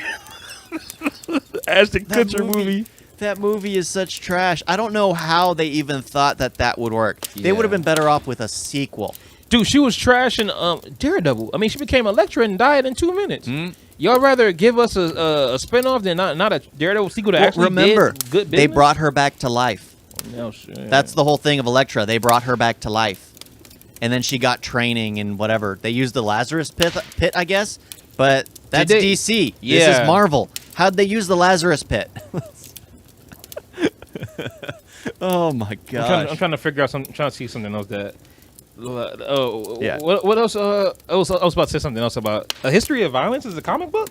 Ashton That Kutcher movie. That movie is such trash. I don't know how they even thought that would work. They would have Yeah. been better off with a sequel. Dude, she was trash in Daredevil. I mean, she became Elektra and died in 2 minutes. Y'all rather give us a spinoff than not a Daredevil sequel that actually Remember, did good they business? brought her back to life. No shit. That's the whole thing of Elektra. They brought her back to life. And then she got training and whatever. They used the Lazarus pit, I guess. But that's they? DC. This Yeah. is Marvel. How'd they use the Lazarus pit? Oh my gosh. I'm trying to figure out I'm trying to see something else that. Oh, Yeah. What else? I was about to say something else about A History of Violence is a comic book.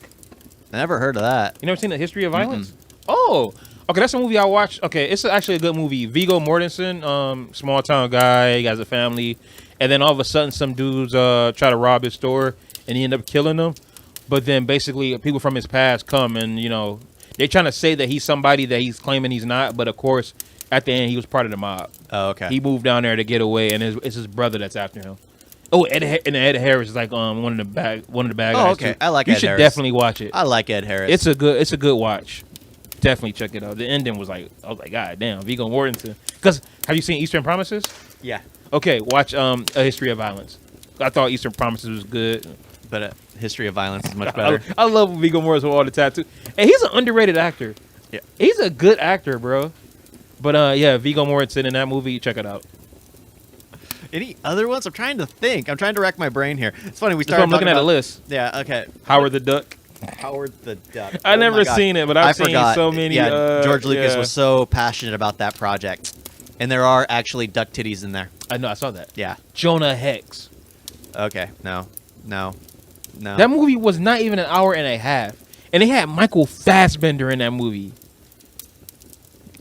I never heard of that. You never seen A History of Violence? Oh, okay. That's a movie I watched. Okay, it's actually a good movie. Viggo Mortensen, small town guy. He has a family, and then all of a sudden, some dudes try to rob his store, and he end up killing them. But then basically, people from his past come, and they're trying to say that he's somebody that he's claiming he's not. But of course, at the end, he was part of the mob. Oh, okay. He moved down there to get away, and it's his brother that's after him. Oh, Ed Harris is like one of the bad guys. Oh, okay. Too. I like You Ed should Harris. definitely watch it. I like Ed Harris. It's a good watch. Definitely check it out. The ending was like, I was like, God damn, Viggo Mortensen. Because have you seen Eastern Promises? yeah. Okay, watch A History of Violence. I thought Eastern Promises was good. But History of Violence is much better. I love Viggo Mortensen with all the tattoo. And he's an underrated actor. Yeah. He's a good actor, bro. But yeah, Viggo Mortensen in that movie, check it out. Any other ones? I'm trying to think. I'm trying to rack my brain here. It's funny. We That's why started I'm looking talking at a about- list. Yeah. Okay. Howard the Duck. Howard the Duck. I Oh never my gosh. seen it, but I I've seen forgot. so many. Yeah. George Lucas yeah. was so passionate about that project, and there are actually duck titties in there. I know, I saw that. Yeah. Jonah Hex. Okay. No. That movie was not even an hour and a half, and they had Michael Fassbender in that movie.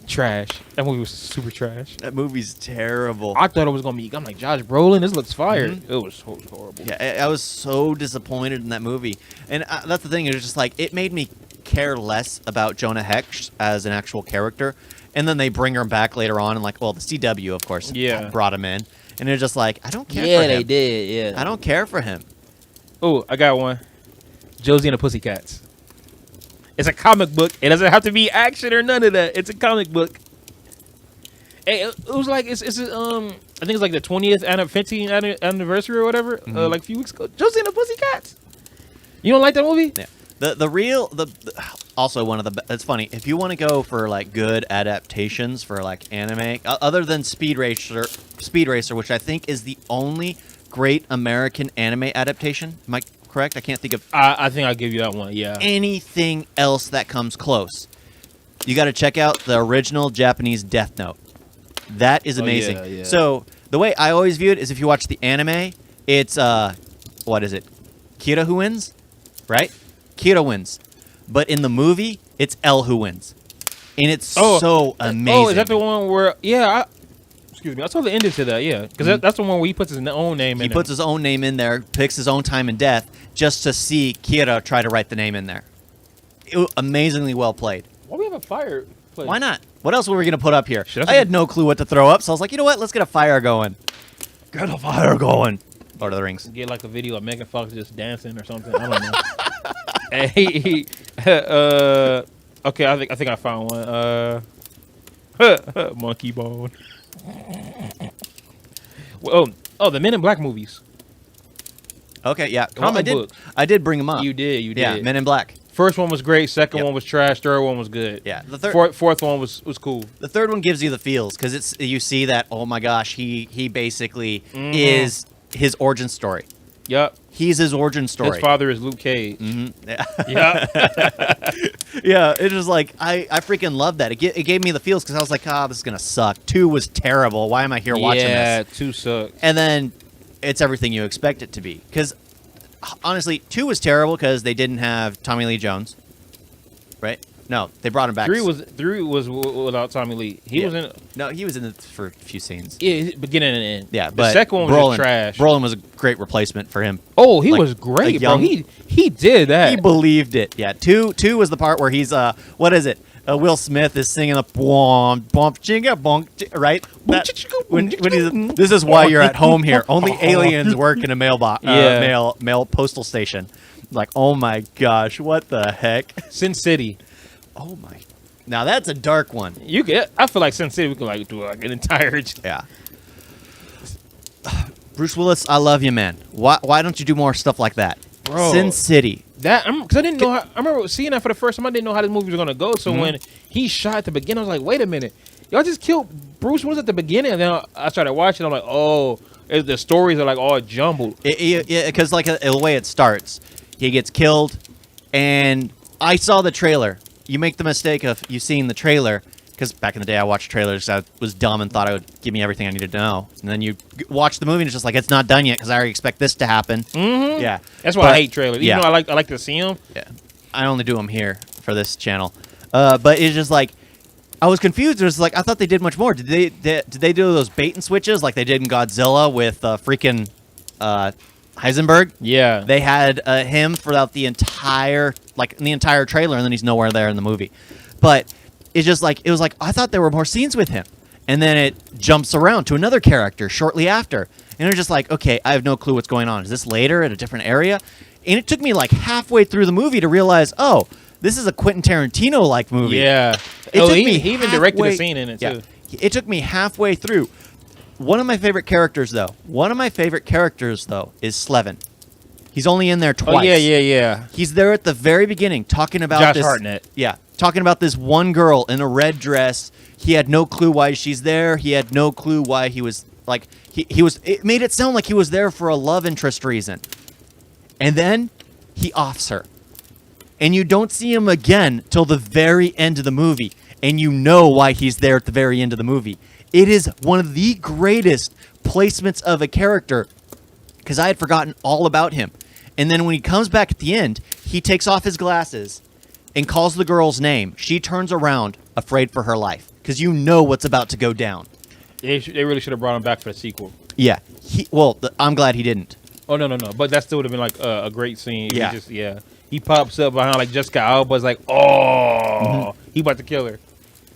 Trash. That movie was super trash. That movie's terrible. I thought it was gonna be. I'm like, Josh Brolin, this looks fire. Mhm. It was horrible. Yeah, I was so disappointed in that movie, and that's the thing. It was just like it made me care less about Jonah Hex as an actual character, and then they bring her back later on, and like, well, the CW, of course, Yeah. brought him in, and it's just like I don't care. Yeah, for they him. did. Yeah. I don't care for him. Oh, I got one. Josie and the Pussycats. It's a comic book. It doesn't have to be action or none of that. It's a comic book. Hey, it was like I think it's like the 20th 15th anniversary or whatever, like a few weeks ago. Josie and the Pussycats. You don't like that movie? Yeah. Also one of the it's funny if you want to go for like good adaptations for like anime other than Speed Racer, which I think is the only great American anime adaptation. Am I correct? I can't think of I think I'll give you that one. Yeah. anything else that comes close. You got to check out the original Japanese Death Note. That is amazing. yeah, yeah. So the way I always view it is if you watch the anime, it's what is it? Kira who wins, right? Kira wins. But in the movie, it's L who wins. And it's so amazing. Oh, is that the one where? Yeah. Excuse me. I saw the ending to that. Yeah, because that's the one where he puts his own name in. He puts his own name in there, picks his own time and death, just to see Kira try to write the name in there. Amazingly well played. Why do we have a fire? Why not? What else were we going to put up here? Shit, that's I had no clue what to throw up, so I was like, you know what? Let's get a fire going. Get a fire going. Lord of the Rings. Get like a video of Megan Fox just dancing or something. I don't know. Hey, okay, I think I found one. Monkey Bone. Oh, the Men in Black movies. Okay, yeah. Comic book. I did bring them up. You did. Yeah, Men in Black. First one was great. Second Yep. one was trash. Third one was good. Yeah, the third Fourth one was cool. the third one gives you the feels because you see that oh my gosh he basically is his origin story. Yup. He's his origin story. His father is Luke Cage. Yeah. Yup. Yeah, it was like I freaking love that. It gave me the feels because I was like, this is gonna suck. 2 was terrible. Why am I here watching this? Yeah, 2 sucks. And then it's everything you expect it to be. Because honestly, 2 was terrible because they didn't have Tommy Lee Jones, right? No, they brought him back. Three was without Tommy Lee. He was in. No, he was in it for a few scenes. Yeah, beginning and end. Yeah, the but second one was just trash. Brolin was a great replacement for him. Oh, he Like, was great, young- bro. He did that. He believed it. Yeah, two was the part where he's what is it? Will Smith is singing the bwomp bwomp chinga bonk, right? When he's, this is why you're at home here. Only aliens work in a mailbox, mail postal station. Like, oh my gosh, what the heck? Sin City. Oh my! Now that's a dark one. I feel like Sin City we could like do like an entire. Yeah. Bruce Willis, I love you, man. Why don't you do more stuff like that? Bro. Sin City. That because I didn't know. I remember seeing that for the first time. I didn't know how this movie was gonna go. So when he shot at the beginning, I was like, "Wait a minute, y'all just killed Bruce Willis at the beginning." And then I started watching. I'm like, "Oh, the stories are like all jumbled." Because like the way it starts, he gets killed, and I saw the trailer. You make the mistake of you seeing the trailer. Because back in the day, I watched trailers. I was dumb and thought it would give me everything I needed to know. And then you watch the movie and it's just like, it's not done yet because I already expect this to happen. Mm-hmm. Yeah. That's why I hate trailers. Yeah. Even though I like to see them. Yeah. I only do them here for this channel. But it's just like, I was confused. It was like, I thought they did much more. Did they do those bait and switches like they did in Godzilla with freaking Heisenberg? Yeah. They had him throughout the entire trailer, and then he's nowhere there in the movie. But it's just like, it was like, I thought there were more scenes with him. And then it jumps around to another character shortly after. And it's just like, okay, I have no clue what's going on. Is this later at a different area? And it took me like halfway through the movie to realize, oh, this is a Quentin Tarantino-like movie. Yeah. It took me he even directed a scene in it, too. It took me halfway through. One of my favorite characters, though, is Slevin. He's only in there twice. Oh, yeah. He's there at the very beginning talking about Josh this. Hartnett. Yeah, talking about this one girl in a red dress. He had no clue why she's there. He had no clue why he was like he was. It made it sound like he was there for a love interest reason. And then he offs her, and you don't see him again till the very end of the movie, and you know why he's there at the very end of the movie. It is one of the greatest placements of a character because I had forgotten all about him. And then when he comes back at the end, he takes off his glasses and calls the girl's name. She turns around, afraid for her life, because you know what's about to go down. They really should have brought him back for the sequel. Yeah. I'm glad he didn't. Oh, no. But that still would have been like a great scene. Yeah. He pops up behind like Jessica Alba's like, oh, he about to kill her.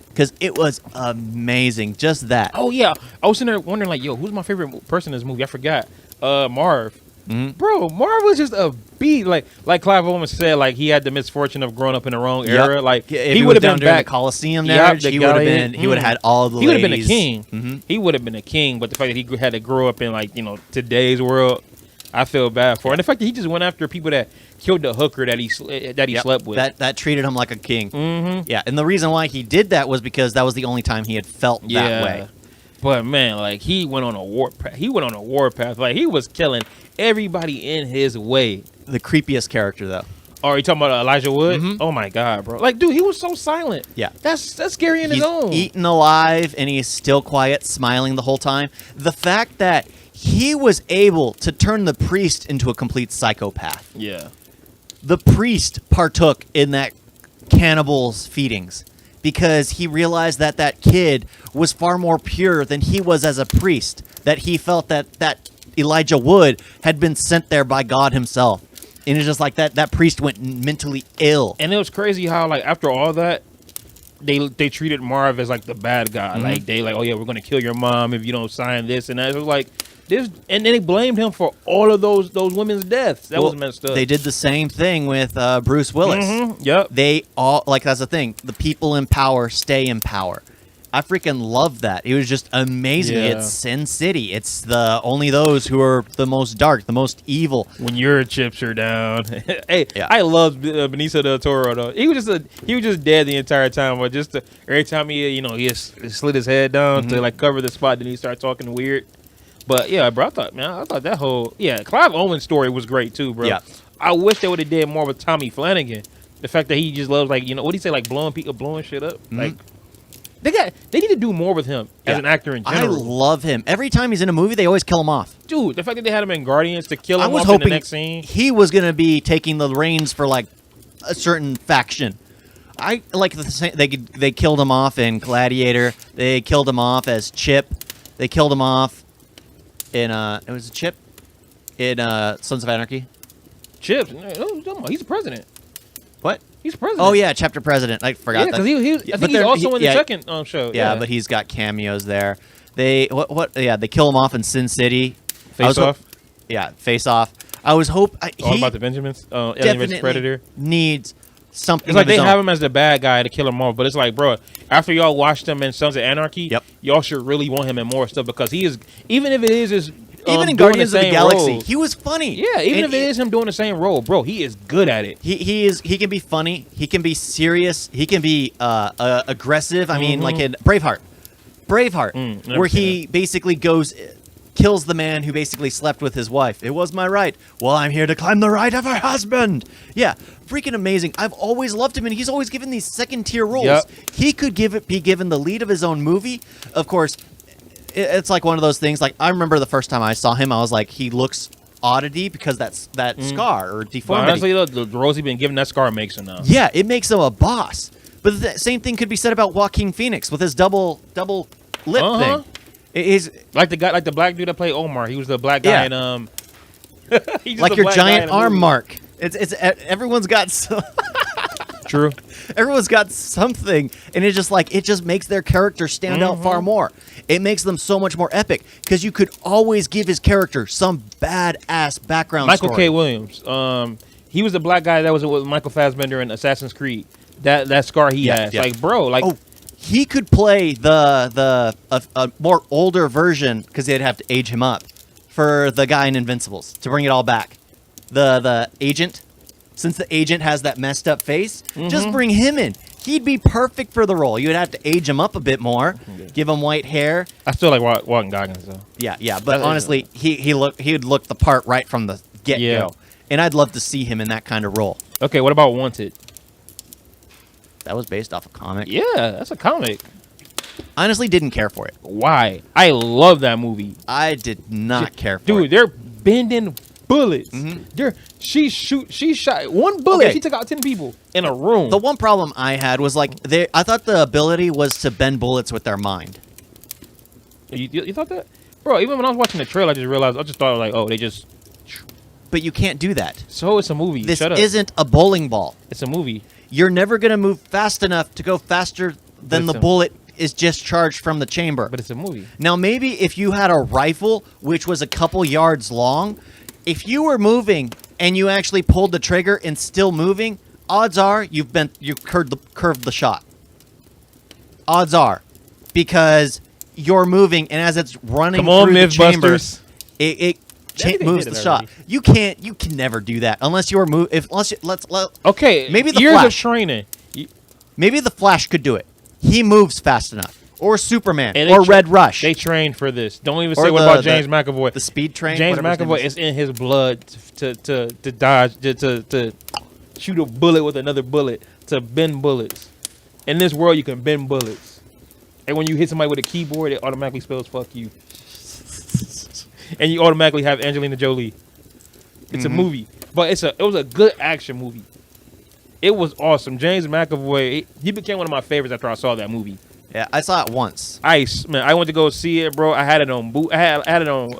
Because it was amazing. Just that. Oh, yeah. I was sitting there wondering like, yo, who's my favorite person in this movie? I forgot. Marv. Bro, Marv was just a beat. Like Clive Owen said, like he had the misfortune of growing up in the wrong era. Like if he would have down been during back. the Coliseum there. He would have been. He would have had all the. He would have been a ladies. king. He would have been a king. But the fact that he had to grow up in like today's world, I feel bad for. And the fact that he just went after people that killed the hooker that he slept with. That treated him like a king. Yeah, and the reason why he did that was because that was the only time he had felt that way. But man, like he went on a warpath. Like he was killing everybody in his way. The creepiest character, though. Oh, are you talking about Elijah Wood? Oh my God, bro! Like, dude, he was so silent. Yeah, that's scary in his own. He's eaten alive, and he's still quiet, smiling the whole time. The fact that he was able to turn the priest into a complete psychopath. Yeah, the priest partook in that cannibal's feedings because he realized that that kid was far more pure than he was as a priest. That he felt that Elijah Wood had been sent there by God himself. And it's just like that priest went mentally ill. And it was crazy how, like, after all that, they treated Marv as, like, the bad guy. Like, they like, oh, yeah, we're going to kill your mom if you don't sign this and that. It was like, this, and then they blamed him for all of those women's deaths. That was messed up. They did the same thing with Bruce Willis. Yep. They all, like, that's the thing. The people in power stay in power. I freaking love that. It was just amazing. Yeah. It's Sin City. It's only those who are the most dark, the most evil. When your chips are down. Hey, yeah. I love Benicio del Toro though. He was just dead the entire time, but just every time he slid his head down to like cover the spot, then he started talking weird. But yeah, bro, I thought that whole Clive Owen's story was great too, bro. Yeah. I wish they would have did more with Tommy Flanagan. The fact that he just loves like what do you say, like blowing shit up, like. They need to do more with him as an actor in general. I love him. Every time he's in a movie, they always kill him off. Dude, the fact that they had him in Guardians to kill him I was off hoping in the next scene. he was going to be taking the reins for like a certain faction. I like the same. They killed him off in Gladiator. They killed him off as Chip. They killed him off in it was Chip in Sons of Anarchy. Chips. No, he's the president. What? He's president. Oh yeah, chapter president. I forgot. Yeah, that. because I think he's also in the second show. Yeah, but he's got cameos there. They Yeah, they kill him off in Sin City. Face Off. Yeah, Face Off. I was All about the Benjamins. Alien vs. Predator. Needs something. It's like of his they own. have him as the bad guy to kill him off, but it's like, bro, after y'all watched him in Sons of Anarchy, Yep. y'all should really want him in more stuff because he is, even if it is his, Even in doing Guardians of the same Galaxy, role, he was funny. yeah, even if it is him doing the same role, bro, he is good at it. He can be funny. He can be serious. He can be aggressive. I mean, like in Braveheart, never where seen he basically kills the man who basically slept with his wife. It was my right. Well, I'm here to claim the right of her husband. Yeah, freaking amazing. I've always loved him, and he's always given these second-tier roles. Yep. He could be given the lead of his own movie. Of course, it's like one of those things. Like I remember the first time I saw him, I was like, he looks oddity because that's that scar or But deformity. honestly, the roles he's been given, that scar makes him now. Yeah, it makes him a boss. But the same thing could be said about Joaquin Phoenix with his double lip thing. He's Like the guy, like the black dude that played Omar. He was the black guy Yeah. in he's just like the your black guy in giant the arm movie. mark. It's everyone's got True. everyone's got something, and it just makes their character stand out far more. It makes them so much more epic because you could always give his character some badass background Michael story. K. Williams. He was the black guy that was with Michael Fassbender in Assassin's Creed. That scar he has, like, bro, like. Oh, he could play a more older version because they'd have to age him up for the guy in Invincibles to bring it all back. The agent, since the agent has that messed up face, just bring him in. He'd be perfect for the role. You'd have to age him up a bit more, give him white hair. I still like Walton Goggins though. Yeah. But honestly, he would look the part right from the get go. Yeah. And I'd love to see him in that kind of role. Okay, what about Wanted? That was based off a comic. Yeah, that's a comic. Honestly, didn't care for it. Why? I love that movie. I did not care for Dude, it. they're bending bullets. She shot one bullet. Okay. She took out 10 people in a room. The one problem I had was like I thought the ability was to bend bullets with their mind. You thought that? Bro, even when I was watching the trailer, I just thought like, oh, they just. But you can't do that. So it's a movie. This Shut up. isn't a bowling ball. It's a movie. You're never going to move fast enough to go faster than the bullet is discharged from the chamber. But it's a movie. Now, maybe if you had a rifle, which was a couple yards long, if you were moving and you actually pulled the trigger and still moving, odds are you curved the shot. Odds are. Because you're moving, and as it's running Come on, through the chamber, Mythbusters. it Maybe they moves did the it shot. already. You can never do that unless you're Okay, maybe the years Flash. of training. Maybe the Flash could do it. He moves fast enough. Or Superman. And they Or Red Rush. They trained for this. Don't even Or say what about James McAvoy. The speed train. James whatever his name McAvoy is. is in his blood to dodge to shoot a bullet with another bullet to bend bullets. In this world, you can bend bullets, and when you hit somebody with a keyboard, it automatically spells "fuck you," and you automatically have Angelina Jolie. It's a movie, but it was a good action movie. It was awesome. James McAvoy, he became one of my favorites after I saw that movie. Yeah, I saw it once. I went to go see it, bro. I had it on I had it on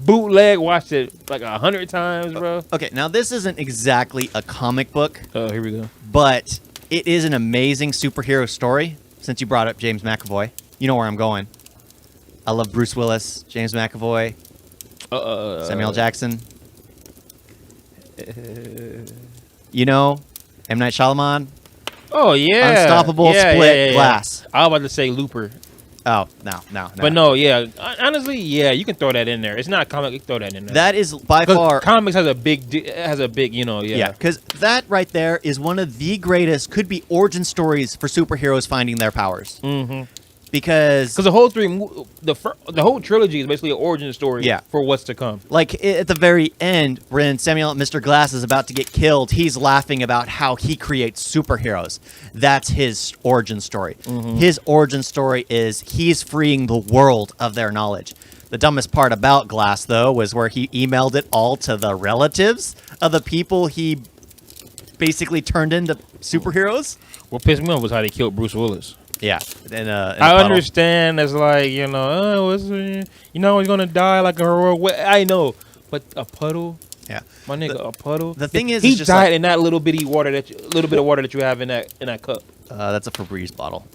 bootleg. Watched it like 100 times, bro. Okay, now this isn't exactly a comic book, Oh, here we go. but it is an amazing superhero story. Since you brought up James McAvoy, you know where I'm going. I love Bruce Willis, James McAvoy, Samuel Jackson. You know, M. Night Shyamalan. Oh yeah, Unstoppable, Split, Glass. I was about to say Looper, Oh, no. but no, yeah. Honestly, yeah, you can throw that in there. It's not a comic. You can throw that in there. That is by 'Cause far... comics has a big, you know, Yeah, because that right there is one of the greatest, could be origin stories for superheroes finding their powers. Mm-hmm. Because, the whole the whole trilogy is basically an origin story. Yeah. For what's to come. like, at the very end, when Mr. Glass is about to get killed, he's laughing about how he creates superheroes. That's his origin story. His origin story is he's freeing the world of their knowledge. The dumbest part about Glass, though, was where he emailed it all to the relatives of the people he basically turned into superheroes. What pissed me off was how they killed Bruce Willis. Yeah, in a I puddle. understand as like, you know, he's gonna die like a heroic way. I know, but a puddle, Yeah, my nigga, a puddle. the thing is, he it's just died like- in that little bitty water little bit of water that you have in that cup. that's a Febreze bottle.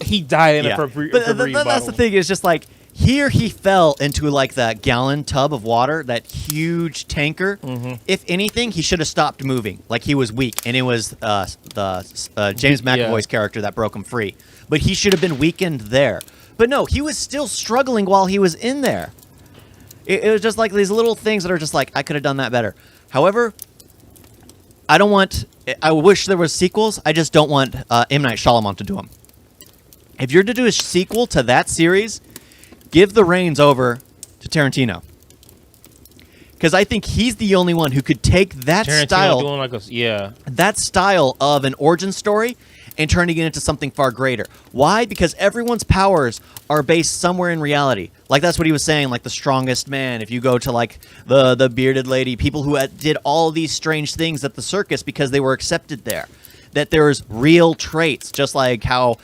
He died in a But Febreze that's bottle. the thing. Is just like here he fell into like that gallon tub of water, that huge tanker. Mm-hmm. If anything, he should have stopped moving. Like he was weak, and it was the James McAvoy's character that broke him free. But he should have been weakened there. But no, he was still struggling while he was in there. It was just like these little things that are just like, I could have done that better. However, I wish there was sequels. I just don't want M. Night Shyamalan to do them. If you're to do a sequel to that series, give the reins over to Tarantino. Because I think he's the only one who could take that Tarantino style, doing like that style of an origin story and turning it into something far greater. Why? Because everyone's powers are based somewhere in reality. Like that's what he was saying, like the strongest man. If you go to like the bearded lady, people who did all these strange things at the circus because they were accepted there. That there's real traits, just like how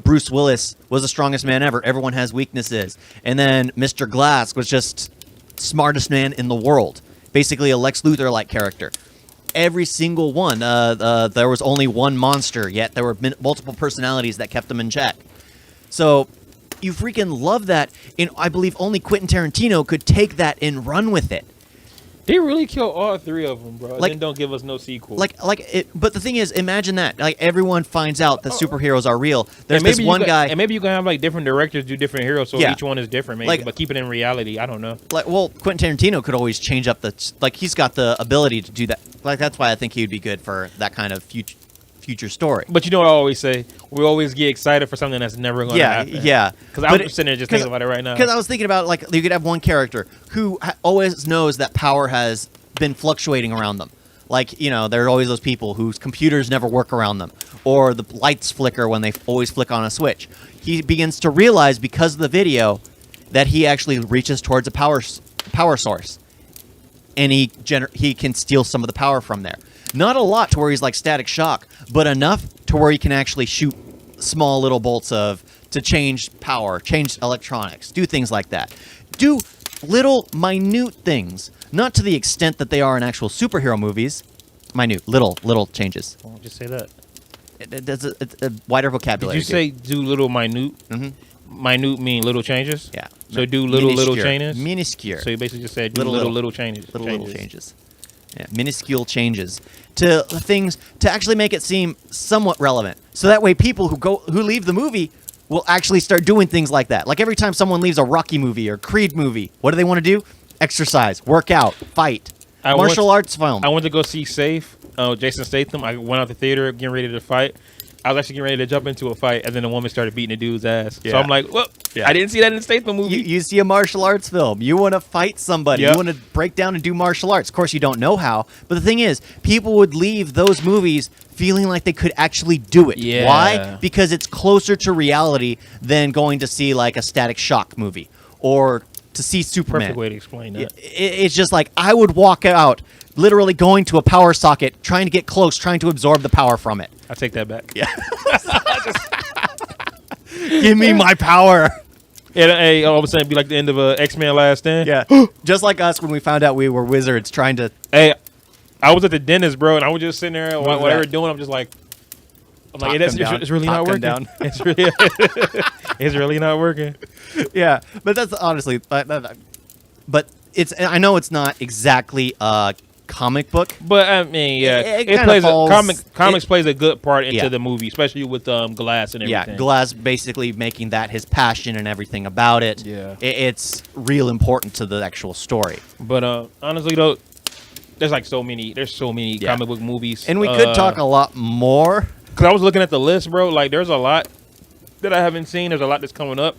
Bruce Willis was the strongest man ever. Everyone has weaknesses. And then Mr. Glass was just smartest man in the world. Basically a Lex Luthor-like character. Every single one. There was only one monster, yet there were multiple personalities that kept them in check. So you freaking love that. And I believe only Quentin Tarantino could take that and run with it. they really killed all three of them, bro. Like- And then don't give us no sequel. But the thing is, imagine that. Like everyone finds out that superheroes are real. There's And maybe this one guy. and maybe you can have like different directors do different heroes, so Yeah. each one is different, maybe. Like- but keep it in reality. I don't know. Like, well, Quentin Tarantino could always change up he's got the ability to do that. Like, that's why I think he would be good for that kind of future story. But you know what I always say? We always get excited for something that's never going to happen. Yeah. Because I'm just sitting there just thinking about it right now. Because I was thinking about, like, you could have one character who always knows that power has been fluctuating around them. Like, you know, there are always those people whose computers never work around them, or the lights flicker when they always flick on a switch. He begins to realize, because of the video, that he actually reaches towards a power source, and he can steal some of the power from there. Not a lot to where he's like Static Shock, but enough to where he can actually shoot small little bolts to change power, change electronics, do things like that. Do little minute things, not to the extent that they are in actual superhero movies. Minute, little changes. Oh, just say that. It's a wider vocabulary. Did you say do little minute? Mhm. Minute mean little changes? Yeah. So do little Minuscule. changes? Minuscule. So you basically just said do Little little changes. Little changes. Yeah, minuscule changes to things to actually make it seem somewhat relevant. So that way people who leave the movie will actually start doing things like that. Like every time someone leaves a Rocky movie or Creed movie, what do they want to do? Exercise, work out, fight. Martial arts film. I went to go see Safe. Jason Statham. I went out the theater getting ready to fight. I was actually getting ready to jump into a fight, and then the woman started beating the dude's ass. So Yeah. I'm like, well, Yeah. I didn't see that in the Statham movie. You see a martial arts film. You want to fight somebody. Yep. You want to break down and do martial arts. Of course, you don't know how. But the thing is, people would leave those movies feeling like they could actually do it. Yeah. Why? Because it's closer to reality than going to see like a Static Shock movie or to see Superman. Perfect way to explain that. It's just like I would walk out literally going to a power socket, trying to get close, trying to absorb the power from it. I take that back. Yeah. Give me my power. And hey, all of a sudden, it'd be like the end of X-Men Last Stand. Yeah. Just like us when we found out we were wizards trying to. Hey, I was at the dentist, bro, and I was just sitting there, What was whatever that? doing, I'm like, Talk yeah, them down. it's really Talk not them working. down. It's really, it's really not working. Yeah. But that's honestly. But it's. I know it's not exactly a comic book. But I mean, yeah, It it kinda plays falls- comics plays a good part into Yeah. the movie, especially with Glass and everything. Yeah, Glass basically making that his passion and everything about it. Yeah. It's real important to the actual story. But honestly, though, there's so many Yeah. comic book movies, And we could talk a lot more. Because I was looking at the list, bro. Like, there's a lot that I haven't seen. There's a lot that's coming up.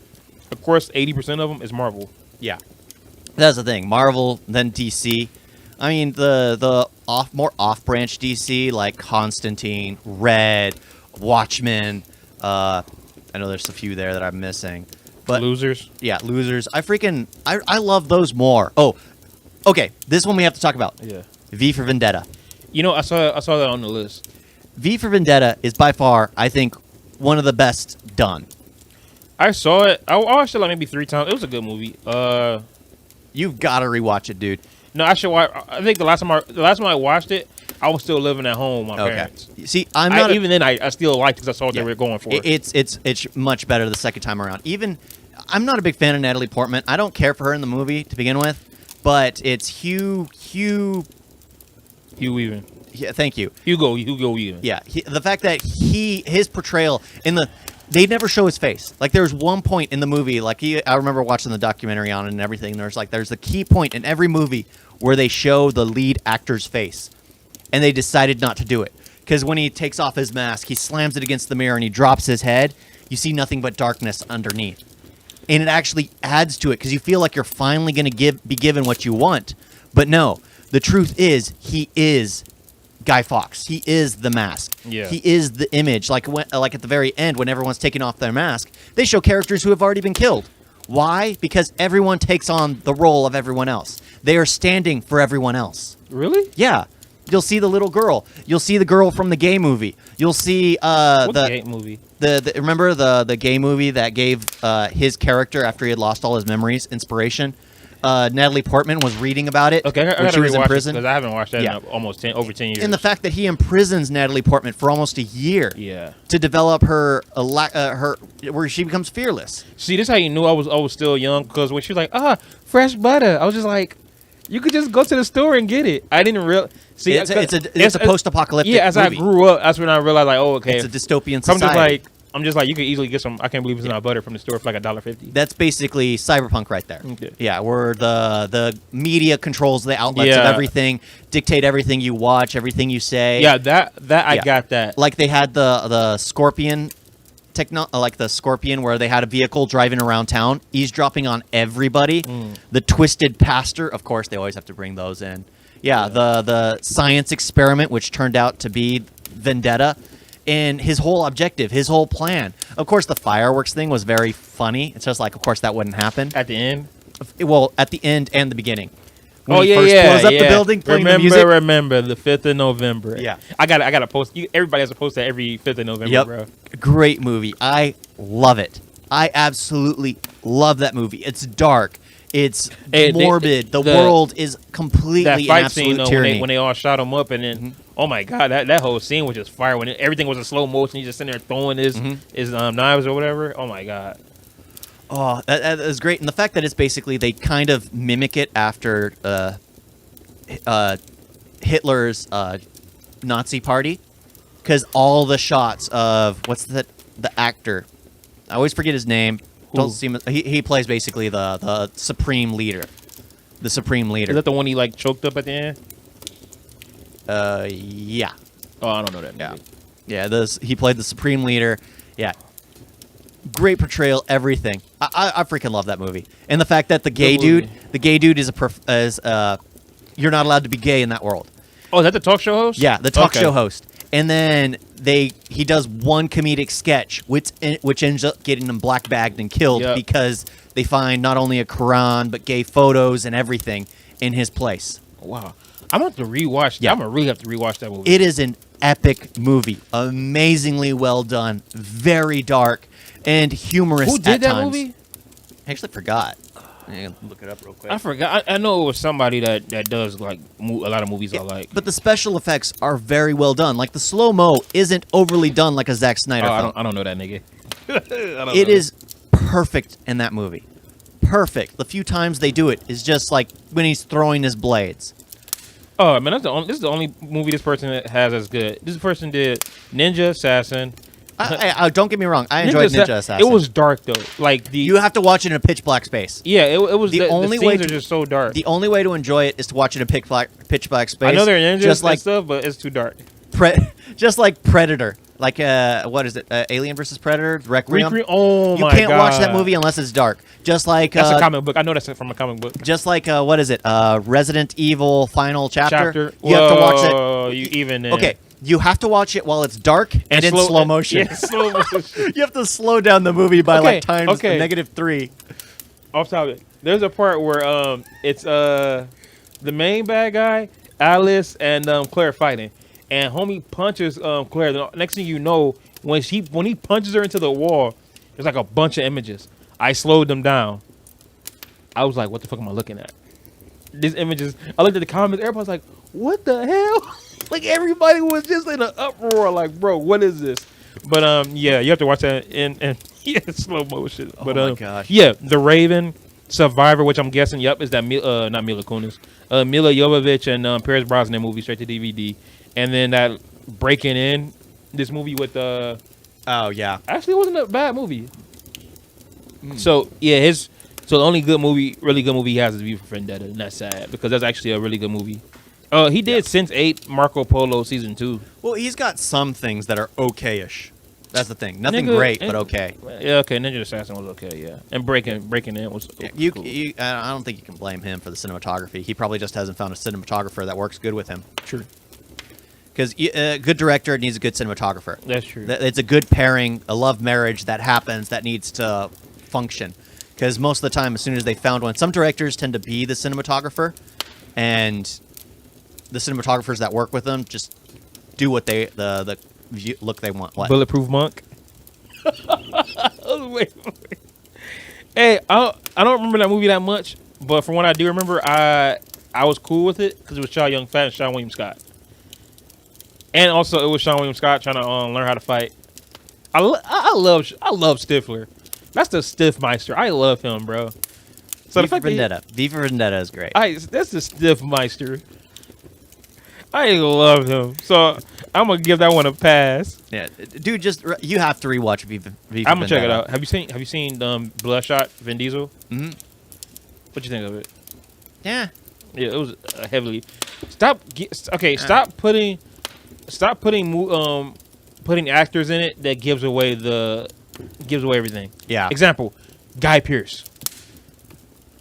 Of course, 80% of them is Marvel. Yeah. That's the thing. Marvel, then DC. I mean, the more off-branch DC, like Constantine, Red, Watchmen. I know there's a few there that I'm missing. But Losers. yeah, Losers. I love those more. Oh, okay. This one we have to talk about. Yeah. V for Vendetta. You know, I saw that on the list. V for Vendetta is by far, I think, one of the best done. I saw it. I watched it like maybe 3 times. It was a good movie. You've got to rewatch it, dude. No, I should watch. I think the last time I watched it, I was still living at home with my parents. See, I'm not even then. I still liked it because I saw what they were going for. It's much better the second time around. Even I'm not a big fan of Natalie Portman. I don't care for her in the movie to begin with, but it's Hugh Weaving. Yeah, thank you. Hugo Weaving. Yeah, the fact that his portrayal they never show his face. Like there's one point in the movie, like I remember watching the documentary on it and everything. There's a key point in every movie where they show the lead actor's face, and they decided not to do it because when he takes off his mask, he slams it against the mirror and he drops his head. You see nothing but darkness underneath, and it actually adds to it because you feel like you're finally going to be given what you want. But no, the truth is he is Guy Fawkes. He is the mask. Yeah. He is the image. Like at the very end, when everyone's taking off their mask, they show characters who have already been killed. Why? Because everyone takes on the role of everyone else. They are standing for everyone else. Really? Yeah. You'll see the little girl. You'll see the girl from the gay movie. You'll see what gay movie? Remember the gay movie that gave his character, after he had lost all his memories, inspiration? Natalie Portman was reading about it when she was in prison. Because I haven't watched that in almost over 10 years. And the fact that he imprisons Natalie Portman for almost a year to develop her where she becomes fearless. See, this is how you knew I was still young, because when she was like, fresh butter, I was just like, you could just go to the store and get it. I didn't realize. See, it's a post-apocalyptic movie. As I grew up, that's when I realized, like, oh, okay. It's a dystopian society. I'm just like, you could easily get some. I can't believe it's not butter from the store for like $1.50. That's basically cyberpunk right there. Okay. Yeah, where the media controls the outlets of everything, dictate everything you watch, everything you say. Yeah, I got that. Like they had the Scorpion like the Scorpion, where they had a vehicle driving around town, eavesdropping on everybody. The Twisted Pastor, of course, they always have to bring those in. Yeah. The science experiment, which turned out to be Vendetta. And his whole objective, his whole plan. Of course, the fireworks thing was very funny. It's just like, of course, that wouldn't happen. At the end? Well, at the end and the beginning. When he first blows up the building, playing the music. Remember, the 5th of November. Yeah. I got to post. Everybody has to post that every 5th of November, bro. Great movie. I love it. I absolutely love that movie. It's dark. It's morbid. The world is completely in absolute tyranny. When they all shot him up, and then oh my god, that whole scene was just fire. When everything was in slow motion, he's just sitting there throwing his knives or whatever. Oh my god. Oh, that is great. And the fact that it's basically, they kind of mimic it after Hitler's Nazi party, because all the shots of the actor, I always forget his name. Don't see him. He plays basically the supreme leader. The supreme leader. Is that the one he like choked up at the end? Yeah. Oh, I don't know that movie. Yeah. He played the supreme leader. Yeah. Great portrayal. Everything. I freaking love that movie. And the fact that the gay dude is you're not allowed to be gay in that world. Oh, is that the talk show host? Yeah, the talk show host. And then he does one comedic sketch, which ends up getting him black bagged and killed because they find not only a Quran but gay photos and everything in his place. Wow, I'm gonna have to rewatch. Yeah, I'm gonna really have to rewatch that movie. It is an epic movie, amazingly well done, very dark and humorous. Who did that times. movie? I actually forgot. Look it up real quick. I forgot. I know it was somebody that does like a lot of movies I like. But the special effects are very well done. Like the slow-mo isn't overly done like a Zack Snyder film. I don't know that nigga. It is perfect in that movie. Perfect. The few times they do it is just like when he's throwing his blades. Oh man, this is the only movie this person has as good. This person did Ninja Assassin. I don't get me wrong. I enjoyed Ninja Assassin. It was dark though. Like you have to watch it in a pitch black space. Yeah, it was. The only way are just so dark. The only way to enjoy it is to watch it in pitch black space. I know they're ninjas and stuff, but it's too dark. Just like Predator. Like what is it? Alien versus Predator? Requiem. Oh my god! You can't watch that movie unless it's dark. Just like that's a comic book. I know that's from a comic book. Just like what is it? Resident Evil Final Chapter. You have to watch it. You even okay. You have to watch it while it's dark and in slow motion. Yeah, slow motion. You have to slow down the movie by like times -3. Off topic. There's a part where it's the main bad guy Alice and Claire fighting, and homie punches Claire. The next thing you know, when he punches her into the wall, there's like a bunch of images. I slowed them down. I was like, what the fuck am I looking at? These images. I looked at the comments. Everybody was like, what the hell? Like everybody was just in an uproar. Like, bro, what is this? But yeah, you have to watch that in yeah, slow motion. But my gosh. yeah, The Raven, Survivor, which I'm guessing, is that not Mila Kunis, Mila Jovovich and Pierce Brosnan movie straight to DVD, and then that Breaking In, this movie with oh yeah, actually it wasn't a bad movie. So yeah, so the only really good movie he has is V for Vendetta, and that's sad because that's actually a really good movie. He did Sense 8, Marco Polo season 2. Well, he's got some things that are okay-ish. That's the thing. Nothing Nigga, great, but okay. Yeah, okay. Ninja Assassin was okay, yeah. And Breaking In was cool. I don't think you can blame him for the cinematography. He probably just hasn't found a cinematographer that works good with him. True. Because a good director needs a good cinematographer. That's true. It's a good pairing, a love marriage that happens that needs to function. Because most of the time, as soon as they found one, some directors tend to be the cinematographer, and the cinematographers that work with them just do what the look they want. What? Bulletproof Monk. Wait. Hey, I don't remember that movie that much, but from what I do remember, I was cool with it because it was Shaw Young Fat and Sean William Scott, and also it was Sean William Scott trying to learn how to fight. I love Stifler. That's the Stiffmeister. I love him, bro. So V for Vendetta. V for Vendetta is great. That's the Stiffmeister. I love him. So I'm gonna give that one a pass. Yeah, dude, you have to rewatch V for Vendetta. I'm gonna check it out. Have you seen Bloodshot, Vin Diesel? Mm-hmm. What you think of it? Yeah. Yeah, it was heavily. Stop putting actors in it that gives away everything. Yeah. Example, Guy Pearce.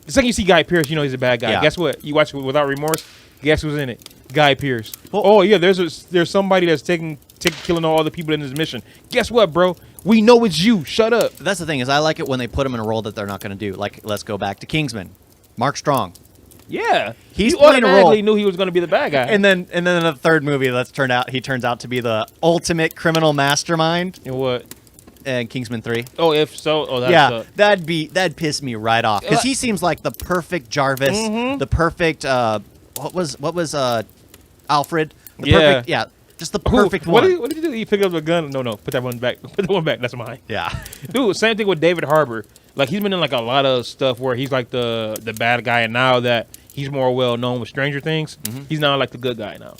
The second you see Guy Pearce, you know he's a bad guy. Yeah. Guess what? You watch it Without Remorse. Guess who's in it? Guy Pearce. Well, oh yeah, there's somebody that's killing all the people in his mission. Guess what, bro? We know it's you. Shut up. That's the thing is I like it when they put him in a role that they're not going to do. Like, let's go back to Kingsman. Mark Strong. Yeah, He's he playing a role. automatically knew he was going to be the bad guy. And then in the third movie, he turns out to be the ultimate criminal mastermind. And what? And Kingsman 3. Oh, if so, yeah, that'd piss me right off because he seems like the perfect Jarvis, the perfect what was Alfred? Just the perfect one. What did you do? You pick up the gun? No, put that one back. Put that one back. That's mine. Yeah, dude. Same thing with David Harbour. Like he's been in like a lot of stuff where he's like the bad guy, and now that he's more well known with Stranger Things, he's now like the good guy now.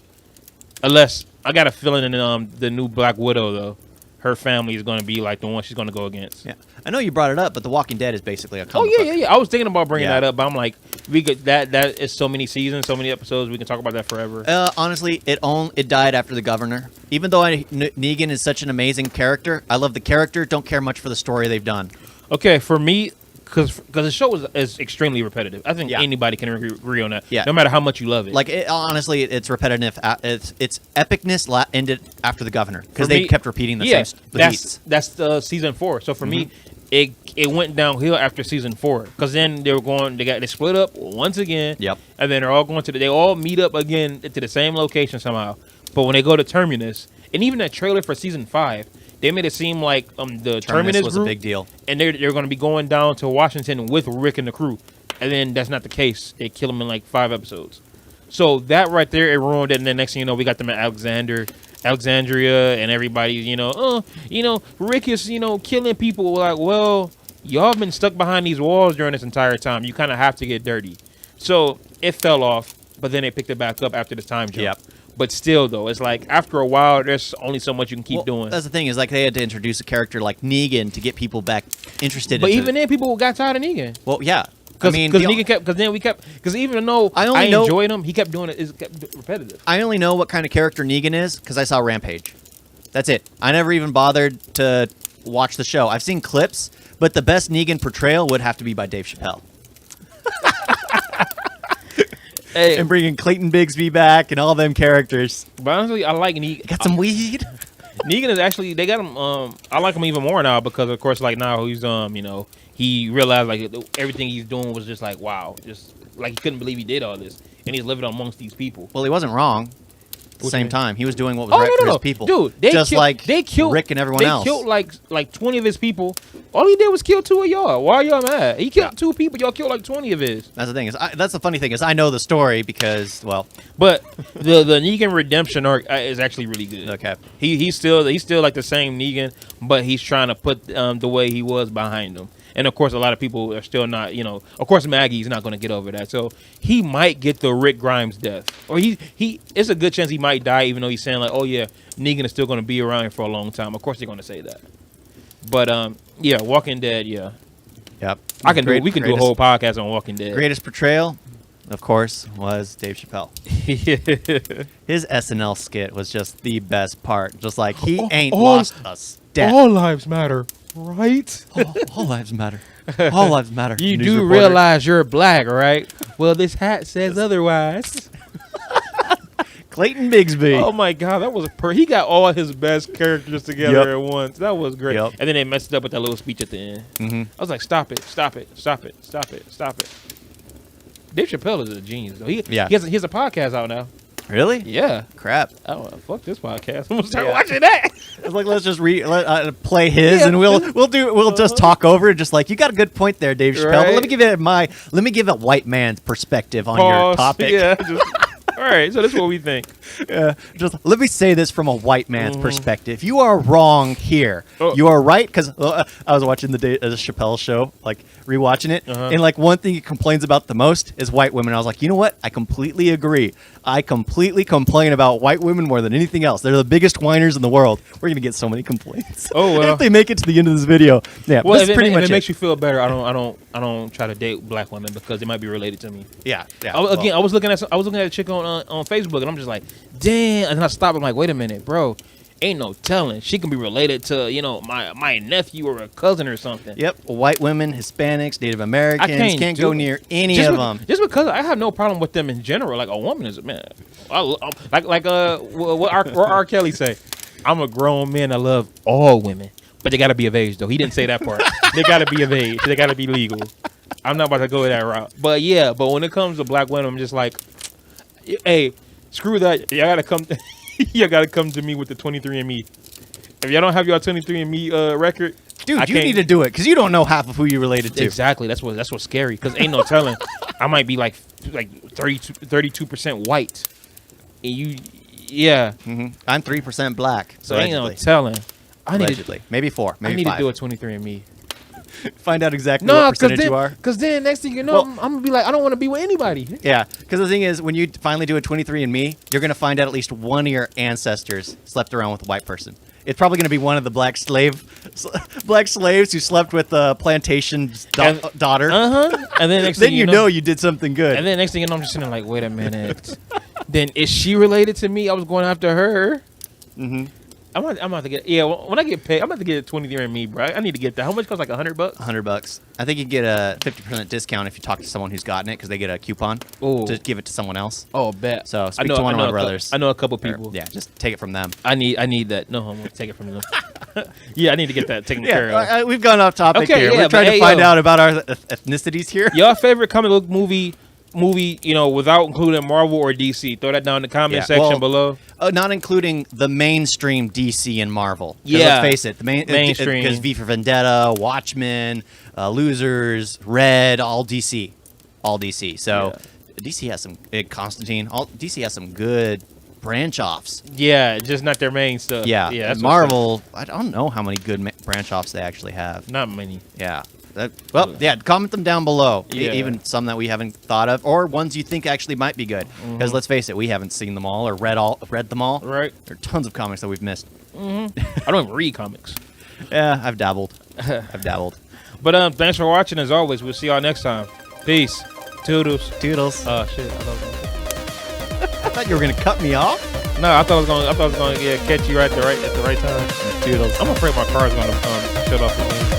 Unless I got a feeling in the new Black Widow though, her family is going to be like the one she's going to go against. Yeah, I know you brought it up, but The Walking Dead is basically a comic book. Yeah. I was thinking about bringing that up, but I'm like, we could that is so many seasons, so many episodes. We can talk about that forever. Honestly, it died after The Governor. Even though Negan is such an amazing character, I love the character. Don't care much for the story they've done. Okay, for me, because the show is extremely repetitive. I think anybody can agree on that. Yeah. No matter how much you love it. Like honestly, it's repetitive. Its epicness ended after The Governor because they kept repeating the same beats. That's season 4. So for me, it went downhill after season 4 because then they split up once again. Yep. And then they're all going they all meet up again to the same location somehow. But when they go to Terminus, and even that trailer for season 5. They made it seem like the Terminus was group, a big deal, and they're going to be going down to Washington with Rick and the crew, and then that's not the case. They kill him in like 5 episodes, so that right there it ruined it. And then next thing you know, we got them at Alexandria, and everybody, Rick is killing people. Like, well, y'all have been stuck behind these walls during this entire time. You kind of have to get dirty. So it fell off, but then they picked it back up after the time jump. Yep. But still, though, it's like after a while, there's only so much you can keep doing. That's the thing is like they had to introduce a character like Negan to get people back interested. But even then, people got tired of Negan. Well, yeah, because Negan kept. Because even though I enjoyed him, he kept doing it. It kept repetitive. I only know what kind of character Negan is because I saw Rampage. That's it. I never even bothered to watch the show. I've seen clips, but the best Negan portrayal would have to be by Dave Chappelle. Hey. And bringing Clayton Bigsby back and all them characters. But honestly, I like Negan. Got some weed. Negan is actually they got him. I like him even more now because of course, like now he's he realized like everything he's doing was just like wow, just like he couldn't believe he did all this. and he's living amongst these people. Well, he wasn't wrong. At the What same you mean? time, he was doing what was right for his people. Dude, they killed Rick and everyone else. They killed like 20 of his people. All he did was kill 2 of y'all. Why are y'all mad? He killed 2 people. Y'all killed like 20 of his. That's the thing. That's the funny thing is I know the story because, well, But the Negan redemption arc is actually really good. okay. He's still like the same Negan, but he's trying to put the way he was behind him. And of course, a lot of people are still not, of course, Maggie's not going to get over that. So he might get the Rick Grimes death, or it's a good chance he might die, even though he's saying like, oh yeah, Negan is still going to be around here for a long time. Of course, they're going to say that. But yeah, Walking Dead, yeah. Yep. We can do a whole podcast on Walking Dead. Greatest portrayal, of course, was Dave Chappelle. His SNL skit was just the best part. Just like he ain't lost a step. All lives matter, right? All lives matter. All lives matter. You News do reporter. realize you're black, right? Well, this hat says otherwise. Clayton Bigsby. Oh my God, that was he got all his best characters together at once. That was great. Yep. And then they messed it up with that little speech at the end. Mm-hmm. I was like, stop it, stop it, stop it, stop it, stop it. Dave Chappelle is a genius, though. He has a podcast out now. Really? Yeah. Crap. Oh, fuck this podcast. I'm gonna start Yeah. watching that. It's like let's just play his, and we'll just talk over it. Just like you got a good point there, Dave Chappelle. But Right. let me give a white man's perspective on your Pause. topic. Yeah. All right, so this is what we think. Just let me say this from a white man's perspective. You are wrong here. Oh. You are right because I was watching the Chappelle show, like rewatching it, and like one thing he complains about the most is white women. I was like, you know what? I completely agree. I completely complain about white women more than anything else. They're the biggest whiners in the world. We're gonna get so many complaints. Oh well. If they make it to the end of this video, yeah. Well, That's pretty much it it. makes you feel better. I don't try to date black women because they might be related to me. Yeah. I was looking at a chick on Facebook, and I'm just like, damn. And I stopped. I'm like, wait a minute, bro. Ain't no telling. She can be related to my nephew or a cousin or something. Yep. White women, Hispanics, Native Americans can't go near any of them. Just because I have no problem with them in general. Like a woman is a man. What R. Kelly say? I'm a grown man. I love all women, but they got to be of age though. He didn't say that part. They got to be of age. They got to be legal. I'm not about to go that route. But yeah, but when it comes to black women, I'm just like, hey, screw that. Y'all gotta come. You gotta come to me with the 23andMe. If y'all don't have your 23andMe record, dude, you need to do it because you don't know half of who you related to. Exactly. That's what's scary because ain't no telling. I might be like 32% white, and you, yeah. Mm-hmm. I'm 3% black. So ain't no telling. Allegedly, maybe 4, maybe 5. I need to do a 23andMe. Find out exactly what percentage you are. Because then next thing you know, I'm gonna be like, I don't want to be with anybody. Yeah, because the thing is, when you finally do a 23andMe, you're gonna find out at least one of your ancestors slept around with a white person. It's probably gonna be one of the black slaves who slept with a plantation daughter. And then next then thing you know you did something good. And then next thing you know, I'm just sitting there like, wait a minute. Then is she related to me? I was going after her. Mm-hmm. I'm about to get when I get paid, I'm about to get a 23andMe, bro. I need to get that. How much costs like $100? $100. I think you get a 50% discount if you talk to someone who's gotten it because they get a coupon to give it to someone else. Oh, bet. So speak to one of my brothers. I know a couple people. Yeah, just take it from them. I need that. No homo. Take it from them. Yeah, I need to get that taken care of. We've gone off topic here. Yeah, we're trying to find out about our ethnicities here. Your favorite comic book movie, without including Marvel or DC. Throw that down in the comment section below. Not including the mainstream DC and Marvel. Yeah, let's face it, the mainstream because V for Vendetta, Watchmen, Losers, Red, all DC. So DC has some Constantine. DC has some good branch offs. Yeah, just not their main stuff. Yeah, that's Marvel. I don't know how many good branch offs they actually have. Not many. Yeah. Comment them down below. Yeah. Even some that we haven't thought of, or ones you think actually might be good. Because let's face it, we haven't seen them all or read them all. Right. There are tons of comics that we've missed. I don't even read comics. Yeah, I've dabbled. But thanks for watching. As always, we'll see y'all next time. Peace. Toodles. Toodles. Oh shit! I thought you were gonna cut me off. No, I thought I was gonna catch you at the right time. Toodles. I'm afraid my car's gonna shut off again.